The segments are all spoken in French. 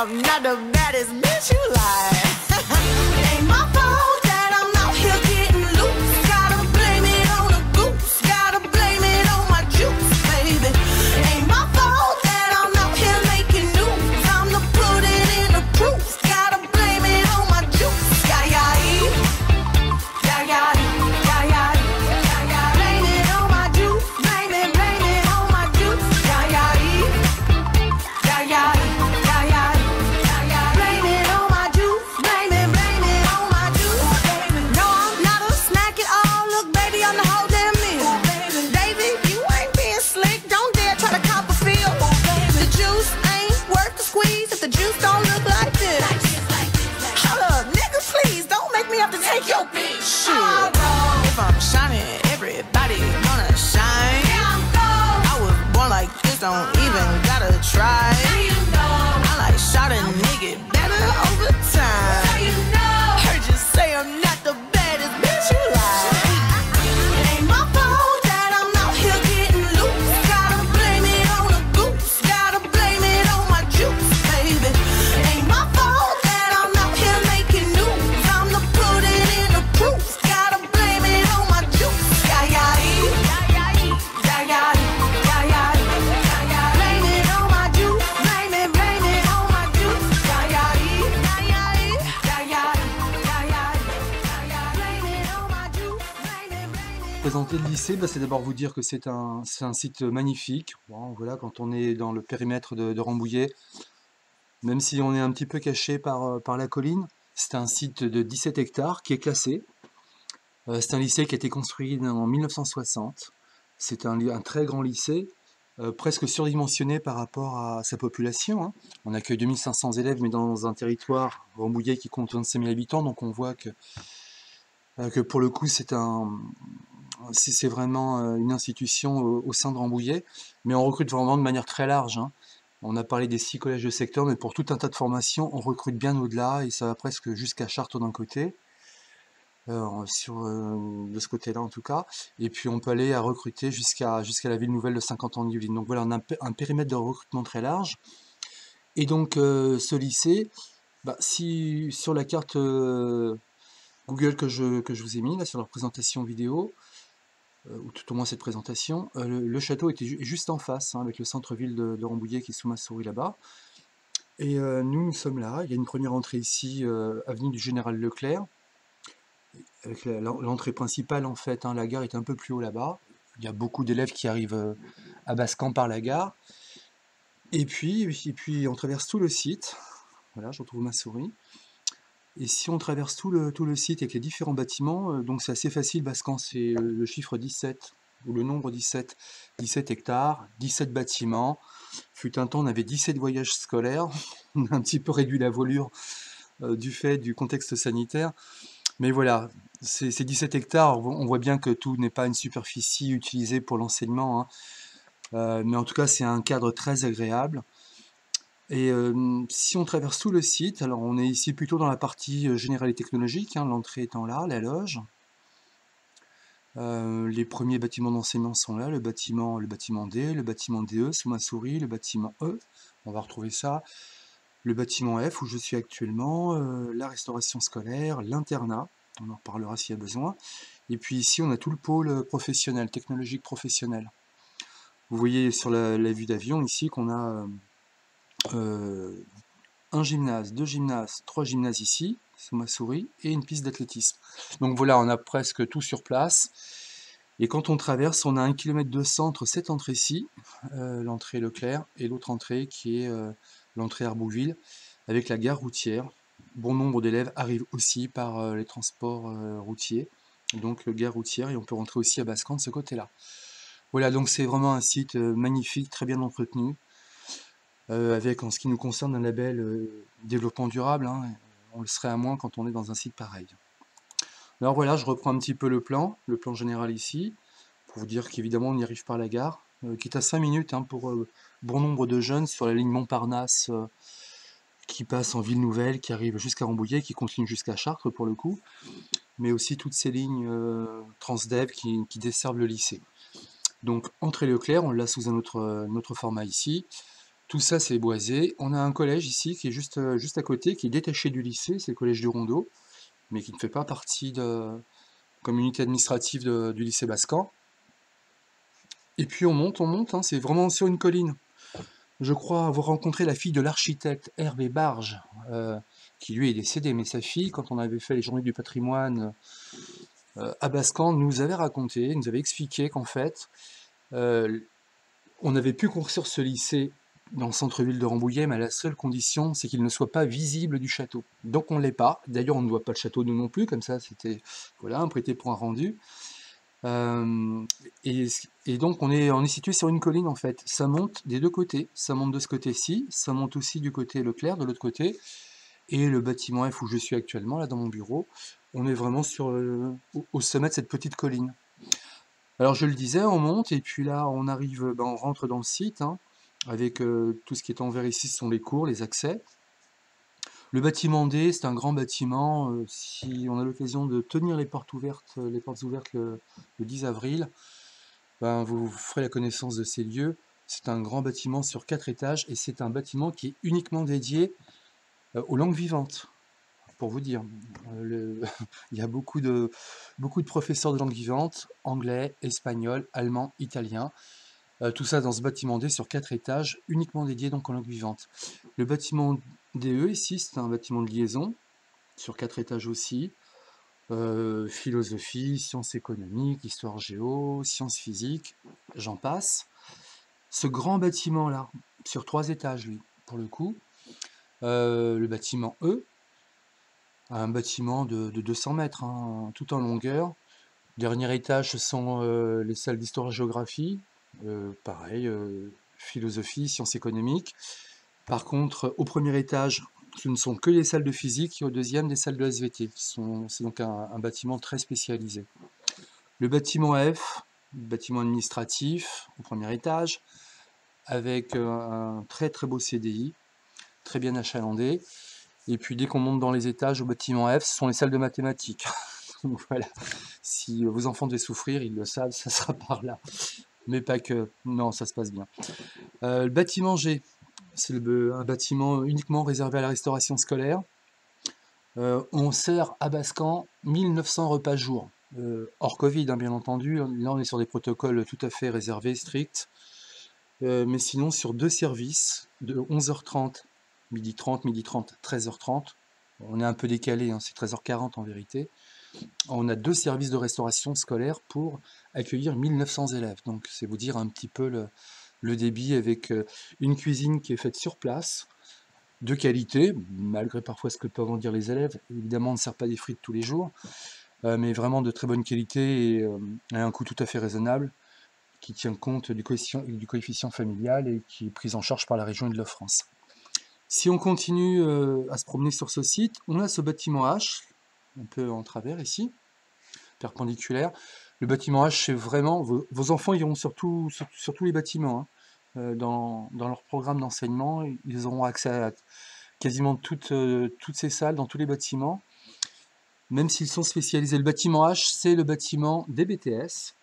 I'm not the baddest bitch you like. It ain't my fault that I'm out here getting loose. Gotta blame it on the goose. Gotta blame it on my juice, baby. Ain't my fault that I'm out here making news. I'm the put it in the proof. Gotta blame it on my juice. Yeah, yeah, yeah, yeah, yeah, yeah, yeah. Blame it on my juice. Blame it on my juice. Yeah, yeah, yeah, yeah, yeah, yeah, yeah. Blame it on my juice. Blame it on my juice. No, I'm not a snack at all. Look, baby, I'm the whole damn meal. David, you ain't being slick. Don't dare try to cop a feel. The juice ain't worth the squeeze if the juice don't look like this. Hold up, nigga, please don't make me have to take your bitch. Shit. If I'm shining, everybody gonna shine. I was born like this, don't even gotta try. I like shot a nigga better over time. Heard you say I'm not the baddest bitch you like. It ain't my fault that I'm out here getting loose. Gotta blame it on the goose. Gotta blame it on my juice, baby. Ain't my fault that I'm out here making news. I'm the put it in the proof. Gotta blame it on my juice. Yeah, yeah, yeah, yeah, yeah, yeah, yeah, yeah. Blame it on my juice. Blame it on my juice. Yeah, yeah, yeah, yeah, yeah, yeah, yeah. Blame it on my juice. Présenter le lycée, c'est d'abord vous dire que c'est un site magnifique. Bon, voilà, quand on est dans le périmètre de Rambouillet, même si on est un petit peu caché par la colline, c'est un site de 17 hectares qui est classé. C'est un lycée qui a été construit en 1960. C'est un très grand lycée, presque surdimensionné par rapport à sa population, hein. On accueille 2500 élèves, mais dans un territoire, Rambouillet, qui compte 25 000 habitants, donc on voit que pour le coup c'est vraiment une institution au sein de Rambouillet, mais on recrute vraiment de manière très large, hein. On a parlé des 6 collèges de secteur, mais pour tout un tas de formations, on recrute bien au-delà, et ça va presque jusqu'à Chartres d'un côté, de ce côté-là en tout cas, et puis on peut aller à recruter jusqu'à la ville nouvelle de Saint-Quentin-en-Yvelines. Donc voilà, on a un périmètre de recrutement très large, et donc ce lycée, si sur la carte Google que je vous ai mis là sur la présentation vidéo, ou tout au moins cette présentation, le château était juste en face, hein, avec le centre-ville de Rambouillet qui est sous ma souris là-bas. Et nous sommes là, il y a une première entrée ici, avenue du Général Leclerc, avec l'entrée principale en fait, hein, la gare est un peu plus haut là-bas. Il y a beaucoup d'élèves qui arrivent à Bascan par la gare. Et puis on traverse tout le site, voilà, je retrouve ma souris. Et si on traverse tout le site avec les différents bâtiments, donc c'est assez facile, Bascan c'est le chiffre 17, ou le nombre 17, 17 hectares, 17 bâtiments. Fut un temps, on avait 17 voyages scolaires, on a un petit peu réduit la voilure du fait du contexte sanitaire. Mais voilà, ces 17 hectares, on voit bien que tout n'est pas une superficie utilisée pour l'enseignement, hein. Mais en tout cas c'est un cadre très agréable. Et si on traverse tout le site, alors on est ici plutôt dans la partie générale et technologique, hein, l'entrée étant là, la loge. Les premiers bâtiments d'enseignement sont là, le bâtiment D, le bâtiment DE sous ma souris, le bâtiment E, on va retrouver ça, le bâtiment F où je suis actuellement, la restauration scolaire, l'internat, on en reparlera s'il y a besoin. Et puis ici on a tout le pôle professionnel, technologique professionnel. Vous voyez sur la vue d'avion ici qu'on a un gymnase, 2 gymnases, 3 gymnases ici, sous ma souris, et une piste d'athlétisme. Donc voilà, on a presque tout sur place. Et quand on traverse, on a 1 km de centre, cette entrée-ci, l'entrée Leclerc, et l'autre entrée qui est l'entrée Arbouville, avec la gare routière. Bon nombre d'élèves arrivent aussi par les transports routiers, donc gare routière, et on peut rentrer aussi à Bascan de ce côté-là. Voilà, donc c'est vraiment un site magnifique, très bien entretenu, avec en ce qui nous concerne un label développement durable, hein, on le serait à moins quand on est dans un site pareil. Alors voilà, je reprends un petit peu le plan général ici, pour vous dire qu'évidemment on y arrive par la gare, qui est à 5 minutes, hein, pour bon nombre de jeunes sur la ligne Montparnasse, qui passe en ville nouvelle, qui arrive jusqu'à Rambouillet, qui continue jusqu'à Chartres pour le coup, mais aussi toutes ces lignes Transdev qui desservent le lycée. Donc entrée Leclerc, on l'a sous un autre format ici. Tout ça, c'est boisé. On a un collège ici qui est juste à côté, qui est détaché du lycée, c'est le collège du Rondeau, mais qui ne fait pas partie de comme unité administrative du lycée Bascan. Et puis on monte, hein, c'est vraiment sur une colline. Je crois avoir rencontré la fille de l'architecte Hervé Barge, qui lui est décédé, mais sa fille, quand on avait fait les journées du patrimoine à Bascan, nous avait raconté, nous avait expliqué qu'en fait, euh, on avait pu construire ce lycée dans le centre-ville de Rambouillet, mais à la seule condition, c'est qu'il ne soit pas visible du château. Donc on ne l'est pas. D'ailleurs, on ne voit pas le château nous non plus, comme ça, c'était voilà, un prêté pour un rendu. Euh, et, et donc on est situé sur une colline en fait. Ça monte des deux côtés. Ça monte de ce côté-ci, ça monte aussi du côté Leclerc, de l'autre côté. Et le bâtiment F où je suis actuellement, là dans mon bureau, on est vraiment au sommet de cette petite colline. Alors je le disais, on monte et puis là on arrive, on rentre dans le site, hein, avec tout ce qui est en vert ici, ce sont les cours, les accès. Le bâtiment D, c'est un grand bâtiment. Si on a l'occasion de tenir les portes ouvertes le 10 avril, ben, vous ferez la connaissance de ces lieux. C'est un grand bâtiment sur 4 étages et c'est un bâtiment qui est uniquement dédié aux langues vivantes. Pour vous dire, il y a beaucoup de professeurs de langues vivantes, anglais, espagnol, allemand, italien. Tout ça dans ce bâtiment D sur 4 étages, uniquement dédié donc aux langues vivantes. Le bâtiment DE ici, c'est un bâtiment de liaison, sur 4 étages aussi. Philosophie, sciences économiques, histoire géo, sciences physiques, j'en passe. Ce grand bâtiment-là, sur 3 étages, lui, pour le coup, le bâtiment E, un bâtiment de 200 mètres, hein, tout en longueur. Dernier étage, ce sont les salles d'histoire-géographie, pareil, philosophie, sciences économiques. Par contre, au premier étage, ce ne sont que les salles de physique et au deuxième, des salles de SVT. C'est donc un bâtiment très spécialisé. Le bâtiment F, bâtiment administratif, au premier étage, avec un très très beau CDI, très bien achalandé. Et puis dès qu'on monte dans les étages au bâtiment F, ce sont les salles de mathématiques. Donc voilà, si vos enfants devaient souffrir, ils le savent, ça sera par là. Mais pas que, non, ça se passe bien. Le bâtiment G, c'est un bâtiment uniquement réservé à la restauration scolaire. On sert à Bascan 1900 repas jour, hors Covid, hein, bien entendu. Là, on est sur des protocoles tout à fait réservés, stricts. Mais sinon, sur 2 services, de 11h30, 12h30, 13h30. On est un peu décalé, hein, c'est 13h40 en vérité. On a 2 services de restauration scolaire pour accueillir 1900 élèves. Donc, c'est vous dire un petit peu le débit avec une cuisine qui est faite sur place, de qualité, malgré parfois ce que peuvent en dire les élèves. Évidemment, on ne sert pas des frites tous les jours, mais vraiment de très bonne qualité et à un coût tout à fait raisonnable, qui tient compte du coefficient familial et qui est pris en charge par la région Île-de-France. Si on continue à se promener sur ce site, on a ce bâtiment H, un peu en travers ici, perpendiculaire. Le bâtiment H, c'est vraiment... Vos enfants iront sur tous les bâtiments, hein. Dans leur programme d'enseignement, ils auront accès à quasiment toutes ces salles dans tous les bâtiments, même s'ils sont spécialisés. Le bâtiment H, c'est le bâtiment des BTS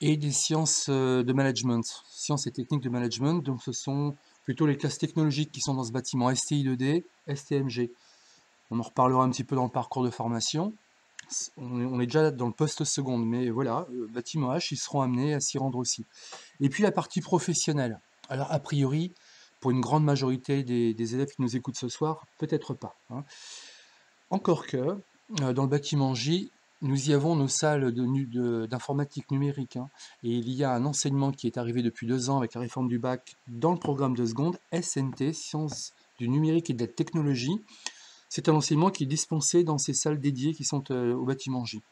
et des sciences de management, sciences et techniques de management. Donc ce sont plutôt les classes technologiques qui sont dans ce bâtiment STI 2D, STMG. On en reparlera un petit peu dans le parcours de formation. On est déjà dans le post-seconde, mais voilà, bâtiment H, ils seront amenés à s'y rendre aussi. Et puis la partie professionnelle. Alors a priori, pour une grande majorité des élèves qui nous écoutent ce soir, peut-être pas, hein. Encore que, dans le bâtiment J, nous y avons nos salles d'informatique numérique, hein, et il y a un enseignement qui est arrivé depuis 2 ans avec la réforme du bac dans le programme de seconde, SNT, Sciences du numérique et de la technologie. C'est un enseignement qui est dispensé dans ces salles dédiées qui sont au bâtiment J.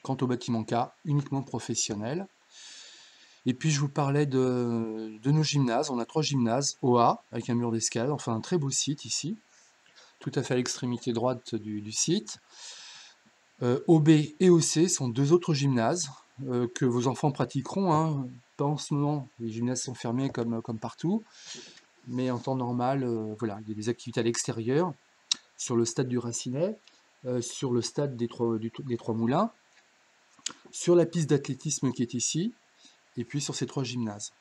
Quant au bâtiment K, uniquement professionnel. Et puis je vous parlais de nos gymnases. On a 3 gymnases, OA, avec un mur d'escale, enfin un très beau site ici, tout à fait à l'extrémité droite du site. OB et OC sont 2 autres gymnases que vos enfants pratiqueront, hein. Pas en ce moment, les gymnases sont fermés comme partout, mais en temps normal, voilà, il y a des activités à l'extérieur, sur le stade du Racinet, sur le stade des Trois Moulins, sur la piste d'athlétisme qui est ici, et puis sur ces 3 gymnases.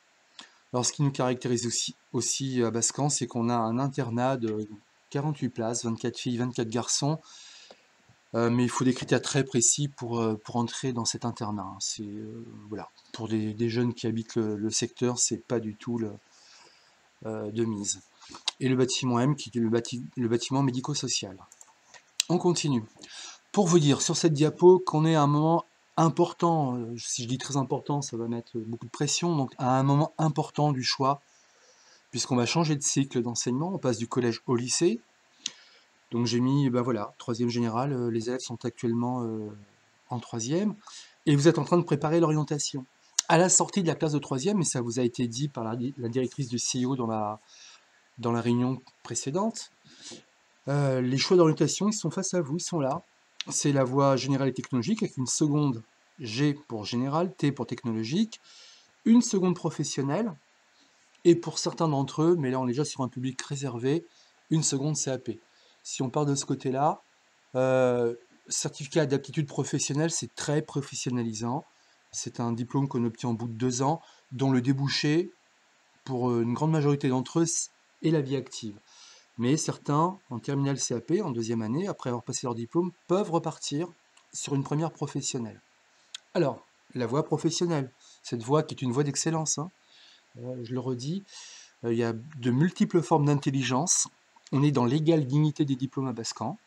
Alors, ce qui nous caractérise aussi à Bascan, c'est qu'on a un internat de 48 places, 24 filles, 24 garçons. Mais il faut des critères très précis pour entrer dans cet internat, hein. Voilà. Pour des jeunes qui habitent le secteur, c'est pas du tout de mise. Et le bâtiment M, qui est le bâtiment médico-social. On continue. Pour vous dire sur cette diapo qu'on est à un moment important, si je dis très important, ça va mettre beaucoup de pression, donc à un moment important du choix, puisqu'on va changer de cycle d'enseignement, on passe du collège au lycée. Donc j'ai mis, ben voilà, troisième général, les élèves sont actuellement en troisième, et vous êtes en train de préparer l'orientation. À la sortie de la classe de troisième, et ça vous a été dit par la directrice du CIO dans la réunion précédente, les choix d'orientation, ils sont face à vous, ils sont là. C'est la voie générale et technologique, avec une seconde G pour général, T pour technologique, une seconde professionnelle, et pour certains d'entre eux, mais là on est déjà sur un public réservé, une seconde CAP. Si on part de ce côté-là, euh, certificat d'aptitude professionnelle, c'est très professionnalisant. C'est un diplôme qu'on obtient au bout de 2 ans, dont le débouché, pour une grande majorité d'entre eux, est la vie active. Mais certains, en terminale CAP, en deuxième année, après avoir passé leur diplôme, peuvent repartir sur une première professionnelle. Alors, la voie professionnelle, cette voie qui est une voie d'excellence, hein, je le redis, il y a de multiples formes d'intelligence. On est dans l'égale dignité des diplômes à Bascan.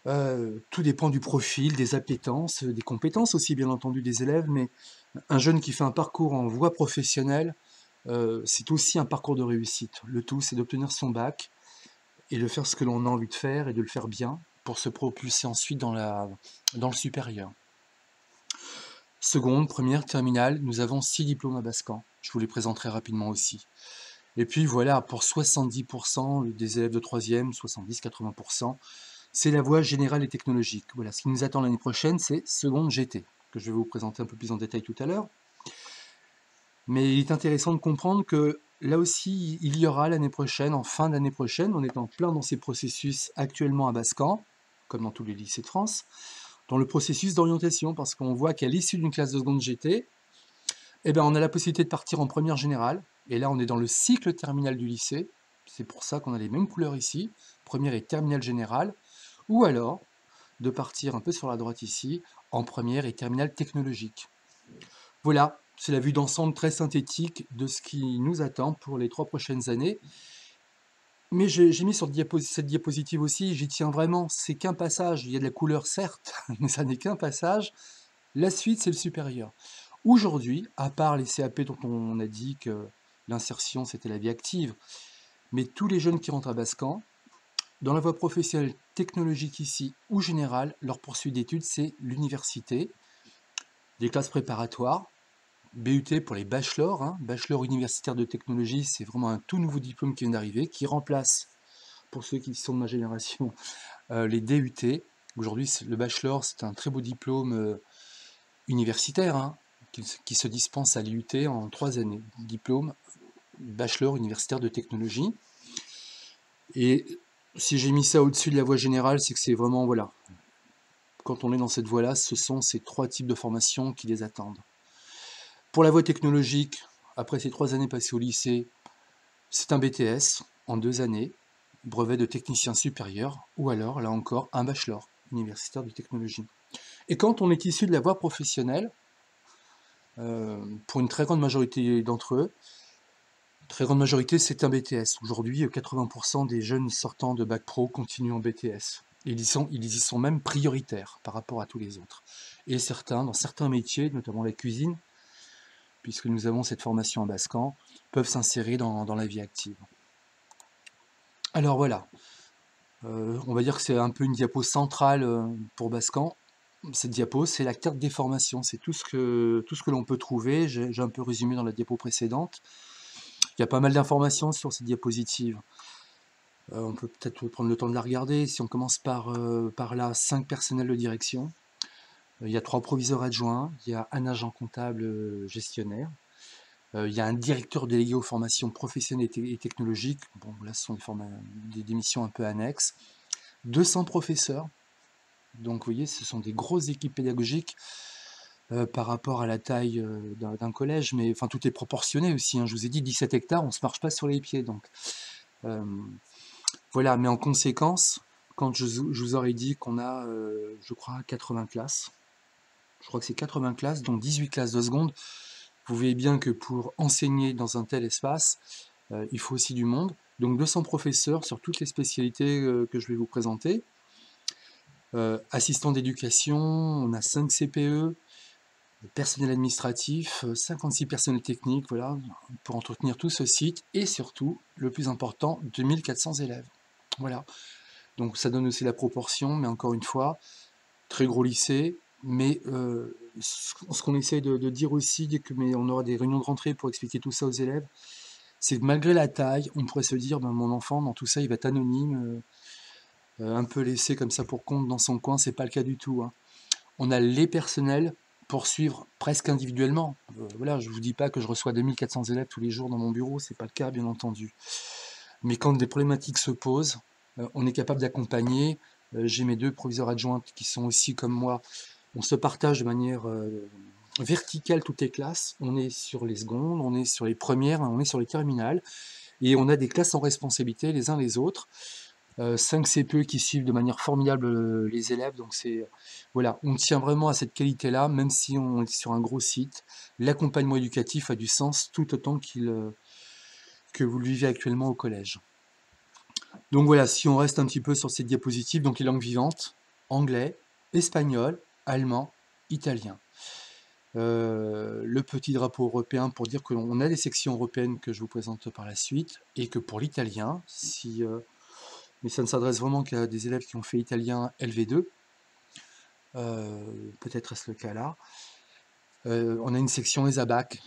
Tout dépend du profil, des appétences, des compétences aussi, bien entendu, des élèves, mais un jeune qui fait un parcours en voie professionnelle, c'est aussi un parcours de réussite. Le tout, c'est d'obtenir son bac et de faire ce que l'on a envie de faire et de le faire bien pour se propulser ensuite dans le supérieur. Seconde, première, terminale, nous avons 6 diplômes à Bascan. Je vous les présenterai rapidement aussi. Et puis voilà, pour 70% des élèves de 3e, 70-80%, c'est la voie générale et technologique. Voilà, ce qui nous attend l'année prochaine, c'est seconde GT, que je vais vous présenter un peu plus en détail tout à l'heure. Mais il est intéressant de comprendre que là aussi, il y aura l'année prochaine, en fin d'année prochaine, on est en plein dans ces processus actuellement à Bascan, comme dans tous les lycées de France, dans le processus d'orientation, parce qu'on voit qu'à l'issue d'une classe de seconde GT, eh ben, on a la possibilité de partir en première générale, et là on est dans le cycle terminal du lycée, c'est pour ça qu'on a les mêmes couleurs ici, première et terminale générale, ou alors de partir un peu sur la droite ici, en première et terminale technologique. Voilà, c'est la vue d'ensemble très synthétique de ce qui nous attend pour les 3 prochaines années. Mais j'ai mis sur cette diapositive aussi, j'y tiens vraiment, c'est qu'un passage, il y a de la couleur certes, mais ça n'est qu'un passage. La suite, c'est le supérieur. Aujourd'hui, à part les CAP dont on a dit que l'insertion, c'était la vie active, mais tous les jeunes qui rentrent à Bascan, dans la voie professionnelle technologique ici ou générale, leur poursuite d'études, c'est l'université, des classes préparatoires, BUT pour les bachelors, hein, bachelor universitaire de technologie, c'est vraiment un tout nouveau diplôme qui vient d'arriver, qui remplace, pour ceux qui sont de ma génération, les DUT. Aujourd'hui, le bachelor, c'est un très beau diplôme universitaire, hein, qui se dispense à l'IUT en 3 années. Diplôme bachelor universitaire de technologie. Et si j'ai mis ça au-dessus de la voie générale, c'est que c'est vraiment, voilà, quand on est dans cette voie-là, ce sont ces 3 types de formations qui les attendent. Pour la voie technologique, après ces 3 années passées au lycée, c'est un BTS en 2 années, brevet de technicien supérieur, ou alors, là encore, un bachelor universitaire de technologie. Et quand on est issu de la voie professionnelle, pour une très grande majorité d'entre eux, très grande majorité, c'est un BTS. Aujourd'hui, 80% des jeunes sortant de Bac Pro continuent en BTS. Ils y sont même prioritaires par rapport à tous les autres. Et certains, dans certains métiers, notamment la cuisine, puisque nous avons cette formation à Bascan, peuvent s'insérer dans la vie active. Alors voilà, on va dire que c'est un peu une diapo centrale pour Bascan. Cette diapo, c'est la carte des formations, c'est tout ce que l'on peut trouver. J'ai un peu résumé dans la diapo précédente. Il y a pas mal d'informations sur cette diapositive. On peut peut-être prendre le temps de la regarder. Si on commence par là, 5 personnels de direction. Il y a 3 proviseurs adjoints, il y a un agent comptable gestionnaire. Il y a un directeur délégué aux formations professionnelles et technologiques. Bon, là, ce sont des missions un peu annexes. 200 professeurs. Donc, vous voyez, ce sont des grosses équipes pédagogiques. par rapport à la taille d'un collège, mais enfin tout est proportionné aussi, hein. Je vous ai dit 17 hectares, on se marche pas sur les pieds, donc euh, voilà. Mais en conséquence, quand je vous aurais dit qu'on a, je crois, 80 classes, je crois que c'est 80 classes, dont 18 classes de seconde, vous voyez bien que pour enseigner dans un tel espace, il faut aussi du monde. Donc 200 professeurs sur toutes les spécialités que je vais vous présenter. Assistants d'éducation, on a 5 CPE, personnel administratif, 56 personnels techniques, voilà, pour entretenir tout ce site, et surtout, le plus important, 2400 élèves. Voilà, donc ça donne aussi la proportion, mais encore une fois, très gros lycée, mais ce qu'on essaye de dire aussi, mais on aura des réunions de rentrée pour expliquer tout ça aux élèves, c'est que malgré la taille, on pourrait se dire, ben, mon enfant, dans tout ça, il va être anonyme, un peu laissé comme ça pour compte dans son coin, c'est pas le cas du tout, hein. On a les personnels pour suivre presque individuellement. Voilà, je ne vous dis pas que je reçois 2400 élèves tous les jours dans mon bureau, c'est pas le cas, bien entendu. Mais quand des problématiques se posent, on est capable d'accompagner. J'ai mes 2 proviseurs adjointes qui sont aussi comme moi. On se partage de manière verticale toutes les classes. On est sur les secondes, on est sur les premières, on est sur les terminales. Et on a des classes en responsabilité les uns les autres. 5 CPE qui suivent de manière formidable les élèves. Donc c'est voilà, on tient vraiment à cette qualité-là, même si on est sur un gros site. L'accompagnement éducatif a du sens tout autant que vous le vivez actuellement au collège. Donc voilà, si on reste un petit peu sur cette diapositive, donc les langues vivantes, anglais, espagnol, allemand, italien. Le petit drapeau européen pour dire qu'on a des sections européennes que je vous présente par la suite, et que pour l'italien, mais ça ne s'adresse vraiment qu'à des élèves qui ont fait italien LV2, peut-être est-ce le cas là. On a une section ESABAC,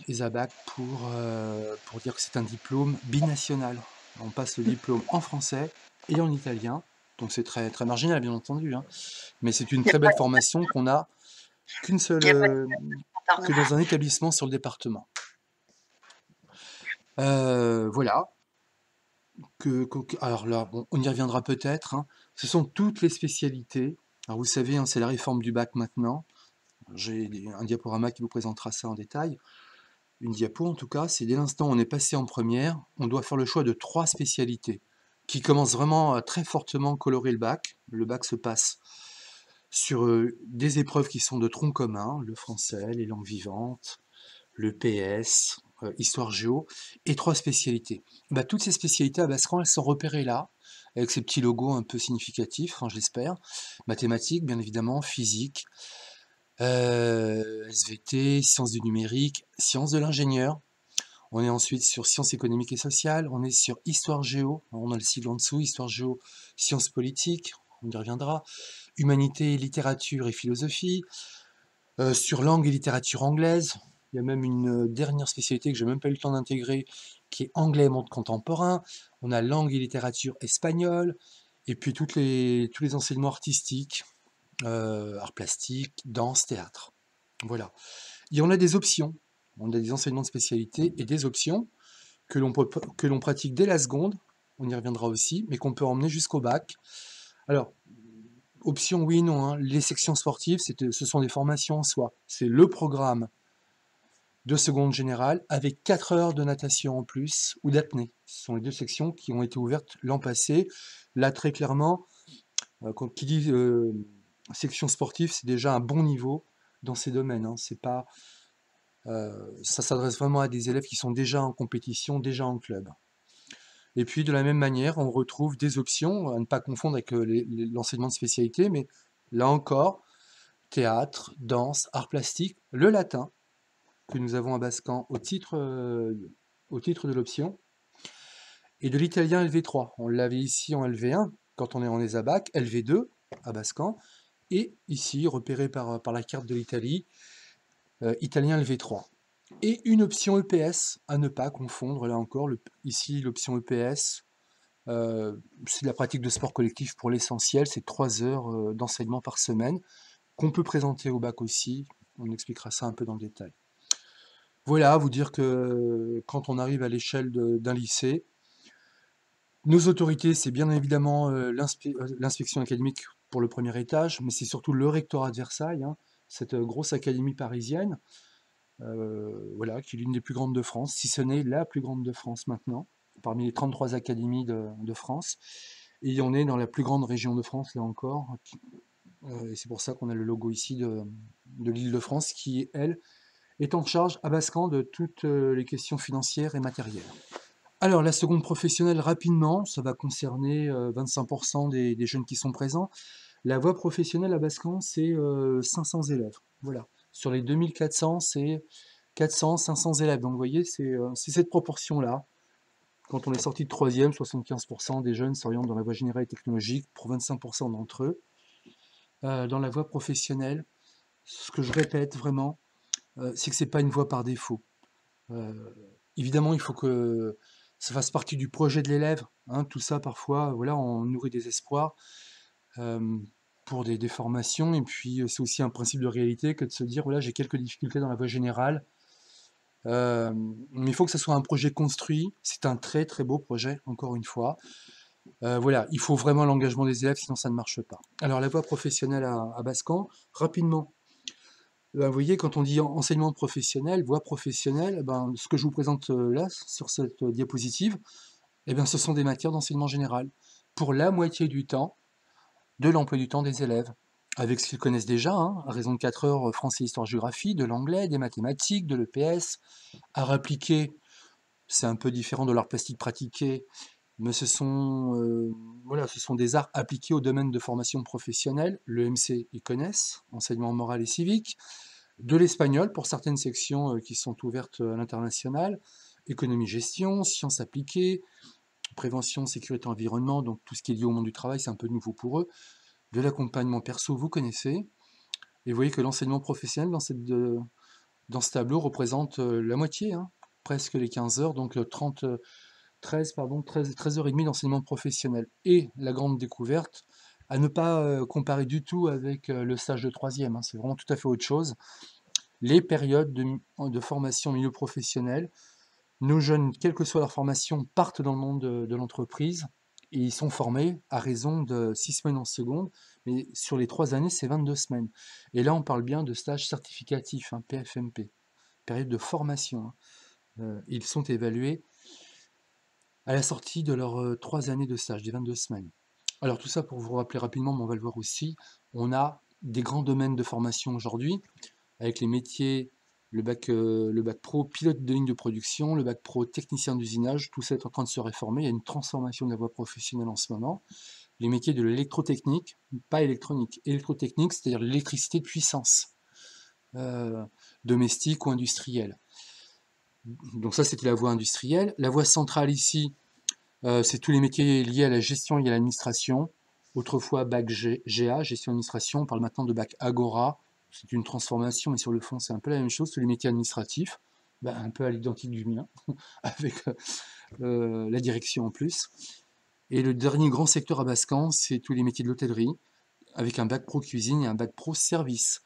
pour dire que c'est un diplôme binational. On passe le diplôme en français et en italien, donc c'est très, très marginal bien entendu, hein. Mais c'est une Il n'y a très pas belle formation qu'on a qu'une seule, il y a pas pardon. que dans un établissement sur le département. Voilà. Alors là, bon, on y reviendra peut-être, hein. Ce sont toutes les spécialités. Alors vous savez, hein, c'est la réforme du bac maintenant. J'ai un diaporama qui vous présentera ça en détail. Une diapo en tout cas, c'est dès l'instant où on est passé en première, on doit faire le choix de 3 spécialités qui commencent vraiment à très fortement colorer le bac. Le bac se passe sur des épreuves qui sont de tronc commun, le français, les langues vivantes, le PS, histoire géo, et 3 spécialités. Bah, toutes ces spécialités à Bascan, elles sont repérées là, avec ces petits logos un peu significatifs, enfin, je l'espère. Mathématiques, bien évidemment, physique, SVT, sciences du numérique, sciences de l'ingénieur. On est ensuite sur sciences économiques et sociales, on est sur histoire géo, on a le sigle en dessous, histoire géo, sciences politiques, on y reviendra, humanité, littérature et philosophie, sur langue et littérature anglaise. Il y a même une dernière spécialité que j'ai même pas eu le temps d'intégrer, qui est anglais et monde contemporain. On a langue et littérature espagnole, et puis tous les enseignements artistiques, arts plastiques, danse, théâtre. Voilà. Et on a des options. On a des enseignements de spécialité et des options que l'on pratique dès la seconde, on y reviendra aussi, mais qu'on peut emmener jusqu'au bac. Alors, option oui, non, hein. Les sections sportives, ce sont des formations en soi. C'est le programme de seconde générale avec 4 heures de natation en plus ou d'apnée. Ce sont les 2 sections qui ont été ouvertes l'an passé. Là, très clairement, qui dit section sportive, c'est déjà un bon niveau dans ces domaines, hein. C'est pas, ça s'adresse vraiment à des élèves qui sont déjà en compétition, déjà en club. Et puis de la même manière, on retrouve des options, à ne pas confondre avec l'enseignement de spécialité, mais là encore, théâtre, danse, arts plastiques, le latin, que nous avons à Bascan au titre de l'option, et de l'italien LV3. On l'avait ici en LV1, quand on est en ESABAC, LV2 à Bascan, et ici, repéré par la carte de l'Italie, italien LV3. Et une option EPS, à ne pas confondre, là encore, ici l'option EPS, c'est de la pratique de sport collectif pour l'essentiel, c'est 3 heures d'enseignement par semaine, qu'on peut présenter au bac aussi, on expliquera ça un peu dans le détail. Voilà, vous dire que quand on arrive à l'échelle d'un lycée, nos autorités, c'est bien évidemment l'inspection académique pour le premier étage, mais c'est surtout le rectorat de Versailles, hein, cette grosse académie parisienne, voilà, qui est l'une des plus grandes de France, si ce n'est la plus grande de France maintenant, parmi les 33 académies de France. Et on est dans la plus grande région de France, là encore. Et c'est pour ça qu'on a le logo ici de l'Île-de-France, qui, elle, est en charge à Bascan de toutes les questions financières et matérielles. Alors, la seconde professionnelle, rapidement, ça va concerner 25% des jeunes qui sont présents. La voie professionnelle à Bascan, c'est 500 élèves. Voilà. Sur les 2400, c'est 400, 500 élèves. Donc, vous voyez, c'est cette proportion-là. Quand on est sorti de troisième, 75% des jeunes s'orientent dans la voie générale et technologique, pour 25% d'entre eux. Dans la voie professionnelle, ce que je répète vraiment, c'est que c'est pas une voie par défaut. Euh, Évidemment, il faut que ça fasse partie du projet de l'élève, hein. Tout ça, parfois, voilà, on nourrit des espoirs pour des formations. Et puis, c'est aussi un principe de réalité que de se dire, voilà, j'ai quelques difficultés dans la voie générale. Mais il faut que ce soit un projet construit. C'est un très très beau projet, encore une fois. Voilà, il faut vraiment l'engagement des élèves, sinon ça ne marche pas. Alors, la voie professionnelle à Bascan, rapidement. Vous voyez, quand on dit enseignement professionnel, voie professionnelle, ben, ce que je vous présente là, sur cette diapositive, eh bien, ce sont des matières d'enseignement général, pour la moitié du temps de l'emploi du temps des élèves, avec ce qu'ils connaissent déjà, hein, à raison de 4 heures français, histoire, géographie, de l'anglais, des mathématiques, de l'EPS, art appliqué, c'est un peu différent de l'art plastique pratiqué, mais voilà, ce sont des arts appliqués au domaine de formation professionnelle. Le MC, ils connaissent, enseignement moral et civique, de l'espagnol pour certaines sections qui sont ouvertes à l'international, économie-gestion, sciences appliquées, prévention, sécurité, environnement, donc tout ce qui est lié au monde du travail, c'est un peu nouveau pour eux. De l'accompagnement perso, vous connaissez. Et vous voyez que l'enseignement professionnel dans ce tableau représente la moitié, hein, presque les 15 heures, donc 13 heures et demie d'enseignement professionnel. Et la grande découverte, à ne pas comparer du tout avec le stage de troisième, hein, c'est vraiment tout à fait autre chose. Les périodes de formation au milieu professionnel, nos jeunes, quelle que soit leur formation, partent dans le monde de l'entreprise et ils sont formés à raison de 6 semaines en seconde, mais sur les 3 années, c'est 22 semaines. Et là, on parle bien de stage certificatif, hein, PFMP, période de formation, hein. Ils sont évalués à la sortie de leurs 3 années de stage, des 22 semaines. Alors tout ça pour vous rappeler rapidement, mais on va le voir aussi, on a des grands domaines de formation aujourd'hui, avec les métiers, le bac pro pilote de ligne de production, le bac pro technicien d'usinage, tout ça est en train de se réformer, il y a une transformation de la voie professionnelle en ce moment. Les métiers de l'électrotechnique, pas électronique, électrotechnique, c'est-à-dire l'électricité de puissance, domestique ou industrielle. Donc ça, c'était la voie industrielle. La voie centrale ici, c'est tous les métiers liés à la gestion et à l'administration. Autrefois, bac GA, gestion administration, on parle maintenant de bac Agora. C'est une transformation, mais sur le fond, c'est un peu la même chose. Tous les métiers administratifs, un peu à l'identique du mien, avec la direction en plus. Et le dernier grand secteur à Bascan, c'est tous les métiers de l'hôtellerie, avec un bac pro cuisine et un bac pro service.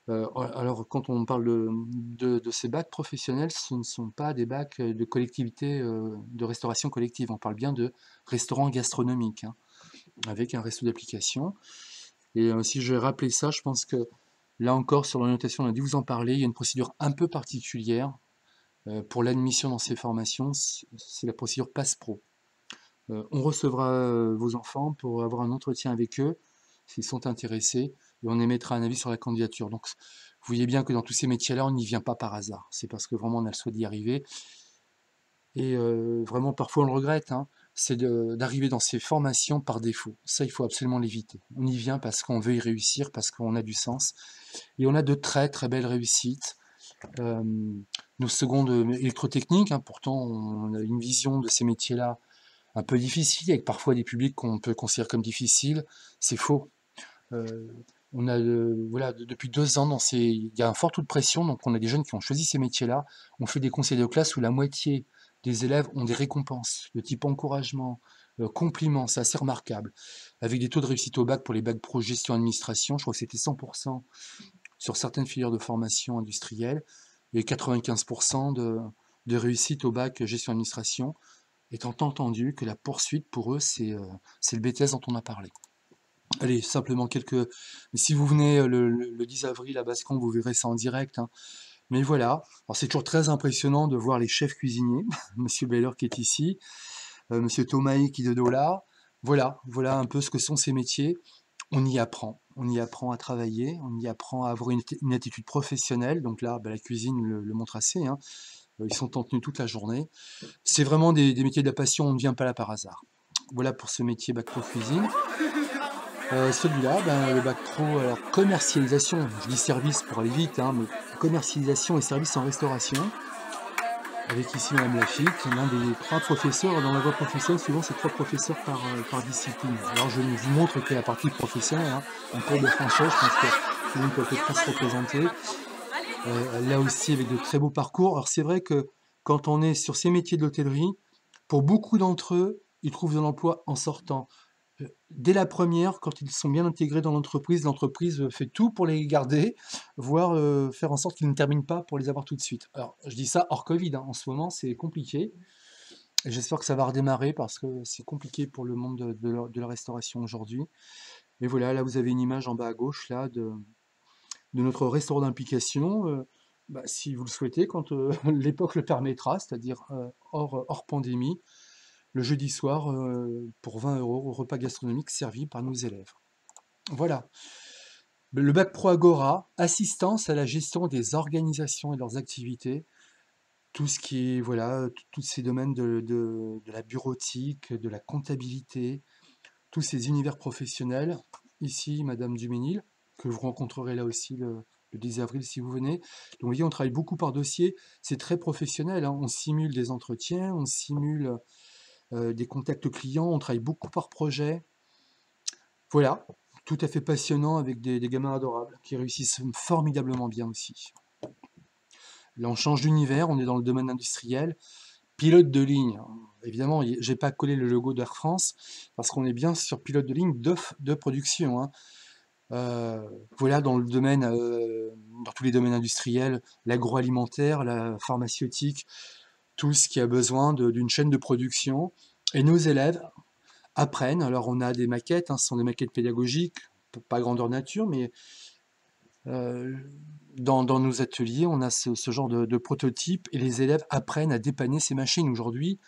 Alors, quand on parle de ces bacs professionnels, ce ne sont pas des bacs de collectivité, de restauration collective. On parle bien de restaurants gastronomiques, hein, avec un resto d'application. Et si je vais rappeler ça, je pense que là encore, sur l'orientation, on a dû vous en parler, il y a une procédure un peu particulière pour l'admission dans ces formations, c'est la procédure PassPro. On recevra vos enfants pour avoir un entretien avec eux, s'ils sont intéressés, et on émettra un avis sur la candidature. Donc, vous voyez bien que dans tous ces métiers-là, on n'y vient pas par hasard. C'est parce que vraiment on a le souhait d'y arriver. Et vraiment, parfois on le regrette, hein, c'est d'arriver dans ces formations par défaut. Ça, il faut absolument l'éviter. On y vient parce qu'on veut y réussir, parce qu'on a du sens. Et on a de très très belles réussites. Nos secondes électrotechniques, hein, pourtant on a une vision de ces métiers-là un peu difficile, avec parfois des publics qu'on peut considérer comme difficiles. C'est faux. On a voilà, depuis 2 ans, il y a un fort taux de pression, donc on a des jeunes qui ont choisi ces métiers-là. On fait des conseils de classe où la moitié des élèves ont des récompenses, de type encouragement, compliments, c'est assez remarquable. Avec des taux de réussite au bac pour les bacs pro gestion administration, je crois que c'était 100% sur certaines filières de formation industrielle, et 95% de réussite au bac gestion administration, étant entendu que la poursuite pour eux, c'est le BTS dont on a parlé. Allez, simplement quelques... Mais si vous venez le 10 avril à Bascon, vous verrez ça en direct, hein. Mais voilà, alors c'est toujours très impressionnant de voir les chefs cuisiniers, Monsieur Beller qui est ici, Monsieur Tomaï qui est de dos là. Voilà un peu ce que sont ces métiers. On y apprend à travailler, on y apprend à avoir une attitude professionnelle. Donc là, bah, la cuisine le montre assez, hein. Ils sont en tenue toute la journée. C'est vraiment des métiers de la passion, on ne vient pas là par hasard. Voilà pour ce métier bac pro cuisine. Celui-là, ben, le bac pro, alors commercialisation, je dis service pour aller vite, hein, mais commercialisation et services en restauration, avec ici Madame Lafitte, l'un des 3 professeurs. Dans la voie professionnelle, souvent c'est 3 professeurs par discipline. Alors je vous montre que la partie professionnelle, hein, en cours de français, je pense que tout le monde peut être se représenter. Là aussi avec de très beaux parcours. Alors c'est vrai que quand on est sur ces métiers de l'hôtellerie, pour beaucoup d'entre eux, ils trouvent de l'emploi en sortant. Dès la première, quand ils sont bien intégrés dans l'entreprise fait tout pour les garder, voire faire en sorte qu'ils ne terminent pas pour les avoir tout de suite. Alors, je dis ça hors Covid, hein. En ce moment, c'est compliqué. Et j'espère que ça va redémarrer parce que c'est compliqué pour le monde de la restauration aujourd'hui. Et voilà, là, vous avez une image en bas à gauche là, de notre restaurant d'implication. Bah, si vous le souhaitez, quand l'époque le permettra, c'est-à-dire hors pandémie, le jeudi soir pour 20 € au repas gastronomique servi par nos élèves. Voilà. Le bac pro Agora, assistance à la gestion des organisations et de leurs activités, tout ce qui est, voilà, tous ces domaines de la bureautique, de la comptabilité, tous ces univers professionnels. Ici, Madame Duménil, que vous rencontrerez là aussi le 10 avril si vous venez. Donc, vous voyez, on travaille beaucoup par dossier, c'est très professionnel, hein. On simule des entretiens, on simule des contacts clients, on travaille beaucoup par projet. Voilà, tout à fait passionnant avec des gamins adorables qui réussissent formidablement bien aussi. Là, on change d'univers, on est dans le domaine industriel. Pilote de ligne, évidemment, j'ai pas collé le logo d'Air France parce qu'on est bien sur pilote de ligne de production, hein. Voilà, dans le domaine, dans tous les domaines industriels, l'agroalimentaire, la pharmaceutique, tout ce qui a besoin d'une chaîne de production. Et nos élèves apprennent. Alors, on a des maquettes, hein, ce sont des maquettes pédagogiques, pas grandeur nature, mais euh, dans nos ateliers, on a ce genre de prototype et les élèves apprennent à dépanner ces machines aujourd'hui,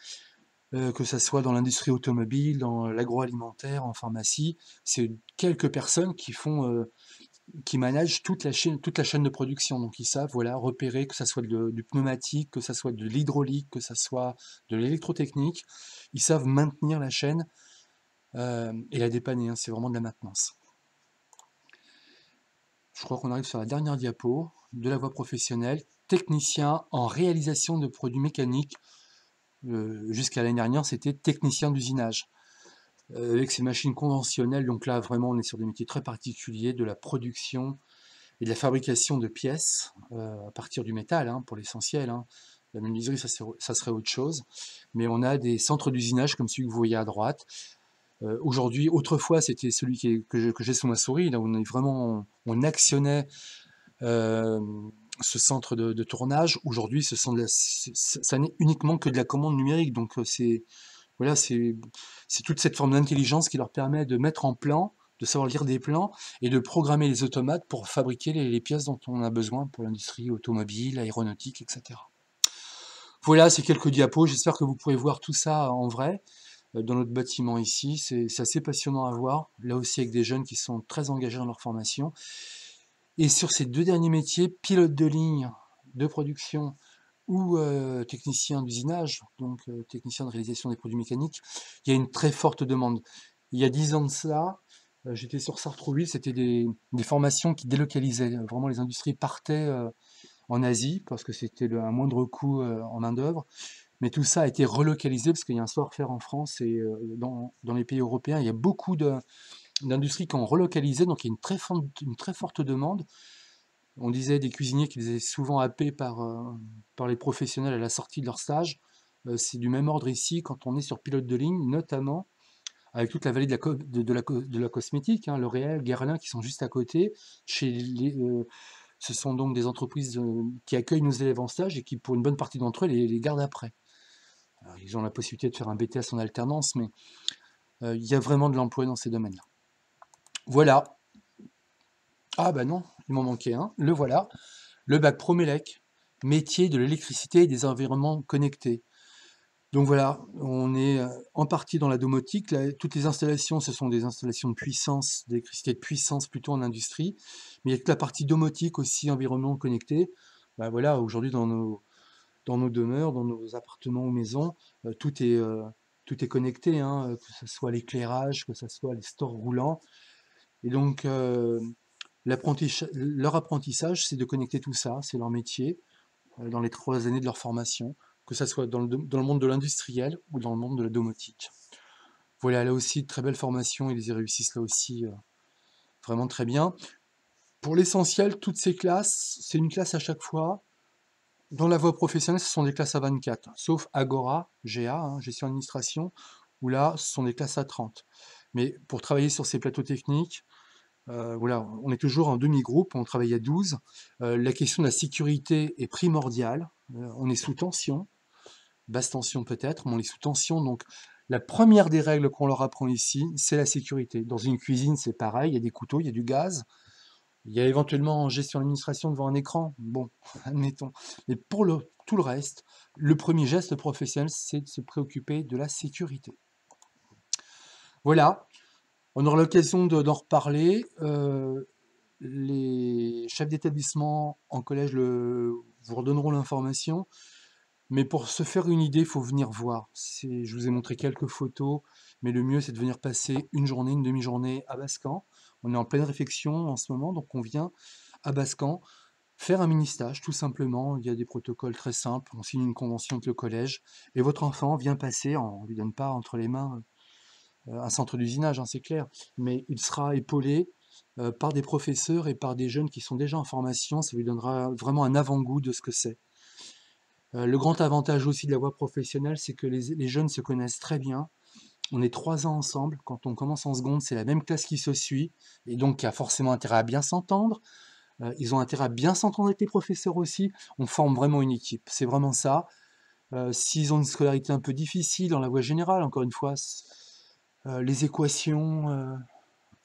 que ça soit dans l'industrie automobile, dans l'agroalimentaire, en pharmacie. C'est quelques personnes qui managent toute la chaîne de production. Donc ils savent, voilà, repérer que ça soit du pneumatique, que ça soit de l'hydraulique, que ça soit de l'électrotechnique. Ils savent maintenir la chaîne et la dépanner, hein. C'est vraiment de la maintenance. Je crois qu'on arrive sur la dernière diapo de la voie professionnelle. Technicien en réalisation de produits mécaniques. Jusqu'à l'année dernière, c'était technicien d'usinage. Avec ces machines conventionnelles, donc là, vraiment, on est sur des métiers très particuliers, de la production et de la fabrication de pièces à partir du métal, hein, pour l'essentiel, hein. La menuiserie, ça serait autre chose. Mais on a des centres d'usinage comme celui que vous voyez à droite. Aujourd'hui, autrefois, c'était celui que j'ai sous ma souris. Là, on actionnait euh, ce centre de tournage. Aujourd'hui, ça n'est uniquement que de la commande numérique. Donc, voilà, c'est toute cette forme d'intelligence qui leur permet de mettre en plan, de savoir lire des plans et de programmer les automates pour fabriquer les pièces dont on a besoin pour l'industrie automobile, aéronautique, etc. Voilà, c'est quelques diapos. J'espère que vous pourrez voir tout ça en vrai dans notre bâtiment ici. C'est assez passionnant à voir. Là aussi avec des jeunes qui sont très engagés dans leur formation. Et sur ces 2 derniers métiers, pilote de ligne de production ou technicien d'usinage, donc technicien de réalisation des produits mécaniques, il y a une très forte demande. Il y a 10 ans de cela, j'étais sur Sartrouville, c'était des formations qui délocalisaient. Vraiment, les industries partaient en Asie parce que c'était un moindre coût en main-d'œuvre. Mais tout ça a été relocalisé parce qu'il y a un savoir-faire en France et dans les pays européens, il y a beaucoup d'industries qui ont relocalisé, donc il y a une très forte demande. On disait des cuisiniers qui étaient souvent happés par les professionnels à la sortie de leur stage. C'est du même ordre ici quand on est sur pilote de ligne, notamment avec toute la vallée de la cosmétique, hein, L'Oréal, Guerlain qui sont juste à côté. Ce sont donc des entreprises qui accueillent nos élèves en stage et qui, pour une bonne partie d'entre eux, les gardent après. Alors, ils ont la possibilité de faire un BTS en alternance, mais il y a vraiment de l'emploi dans ces domaines-là. Voilà. Ah bah non, il m'en manquait un. Le voilà. Le bac Promélec, métier de l'électricité et des environnements connectés. Donc voilà, on est en partie dans la domotique. Là, toutes les installations, ce sont des installations de puissance, d'électricité de puissance plutôt en industrie. Mais il y a toute la partie domotique aussi, environnement connecté. Bah voilà, aujourd'hui dans nos demeures, dans nos appartements ou maisons, tout est connecté, hein, que ce soit l'éclairage, que ce soit les stores roulants. Et donc, leur apprentissage, c'est de connecter tout ça, c'est leur métier, dans les 3 années de leur formation, que ce soit dans le monde de l'industriel ou dans le monde de la domotique. Voilà, là aussi, très belle formation, ils y réussissent là aussi vraiment très bien. Pour l'essentiel, toutes ces classes, c'est une classe à chaque fois. Dans la voie professionnelle, ce sont des classes à 24, sauf Agora, GA, hein, gestion administration, où là, ce sont des classes à 30. Mais pour travailler sur ces plateaux techniques, voilà, on est toujours en demi-groupe, on travaille à 12. La question de la sécurité est primordiale. On est sous tension, basse tension peut-être, mais on est sous tension. Donc, la première des règles qu'on leur apprend ici, c'est la sécurité. Dans une cuisine, c'est pareil, il y a des couteaux, il y a du gaz. Il y a éventuellement en gestion d'administration devant un écran, bon, admettons. Mais pour tout le reste, le premier geste professionnel, c'est de se préoccuper de la sécurité. Voilà, on aura l'occasion d'en reparler. Les chefs d'établissement en collège vous redonneront l'information. Mais pour se faire une idée, il faut venir voir. Je vous ai montré quelques photos, mais le mieux, c'est de venir passer une journée, une demi-journée à Bascan. On est en pleine réflexion en ce moment, donc on vient à Bascan faire un mini-stage, tout simplement. Il y a des protocoles très simples. On signe une convention avec le collège, et votre enfant vient passer, on ne lui donne pas entre les mains un centre d'usinage, hein, c'est clair, mais il sera épaulé par des professeurs et par des jeunes qui sont déjà en formation. Ça lui donnera vraiment un avant-goût de ce que c'est. Le grand avantage aussi de la voie professionnelle, c'est que les jeunes se connaissent très bien. On est 3 ans ensemble. Quand on commence en seconde, c'est la même classe qui se suit, et donc il y a forcément intérêt à bien s'entendre. Ils ont intérêt à bien s'entendre avec les professeurs aussi. On forme vraiment une équipe. C'est vraiment ça. S'ils ont une scolarité un peu difficile dans la voie générale, encore une fois, les équations,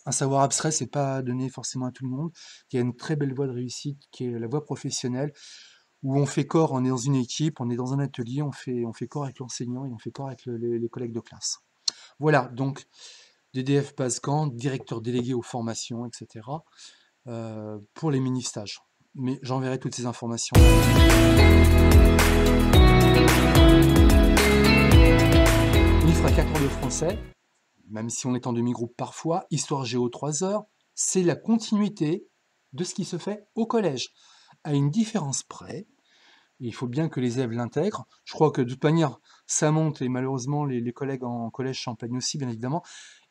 un savoir abstrait, c'est pas donné forcément à tout le monde. Il y a une très belle voie de réussite qui est la voie professionnelle, où on fait corps, on est dans une équipe, on est dans un atelier, on fait corps avec l'enseignant et on fait corps avec les collègues de classe. Voilà, donc DDF Pascan, directeur délégué aux formations, etc., pour les mini-stages. Mais j'enverrai toutes ces informations. Il fera 4 heures de français, même si on est en demi-groupe parfois. Histoire géo 3 heures, c'est la continuité de ce qui se fait au collège. À une différence près, il faut bien que les élèves l'intègrent. Je crois que de toute manière, ça monte, et malheureusement, les collègues en collège Champagne aussi, bien évidemment.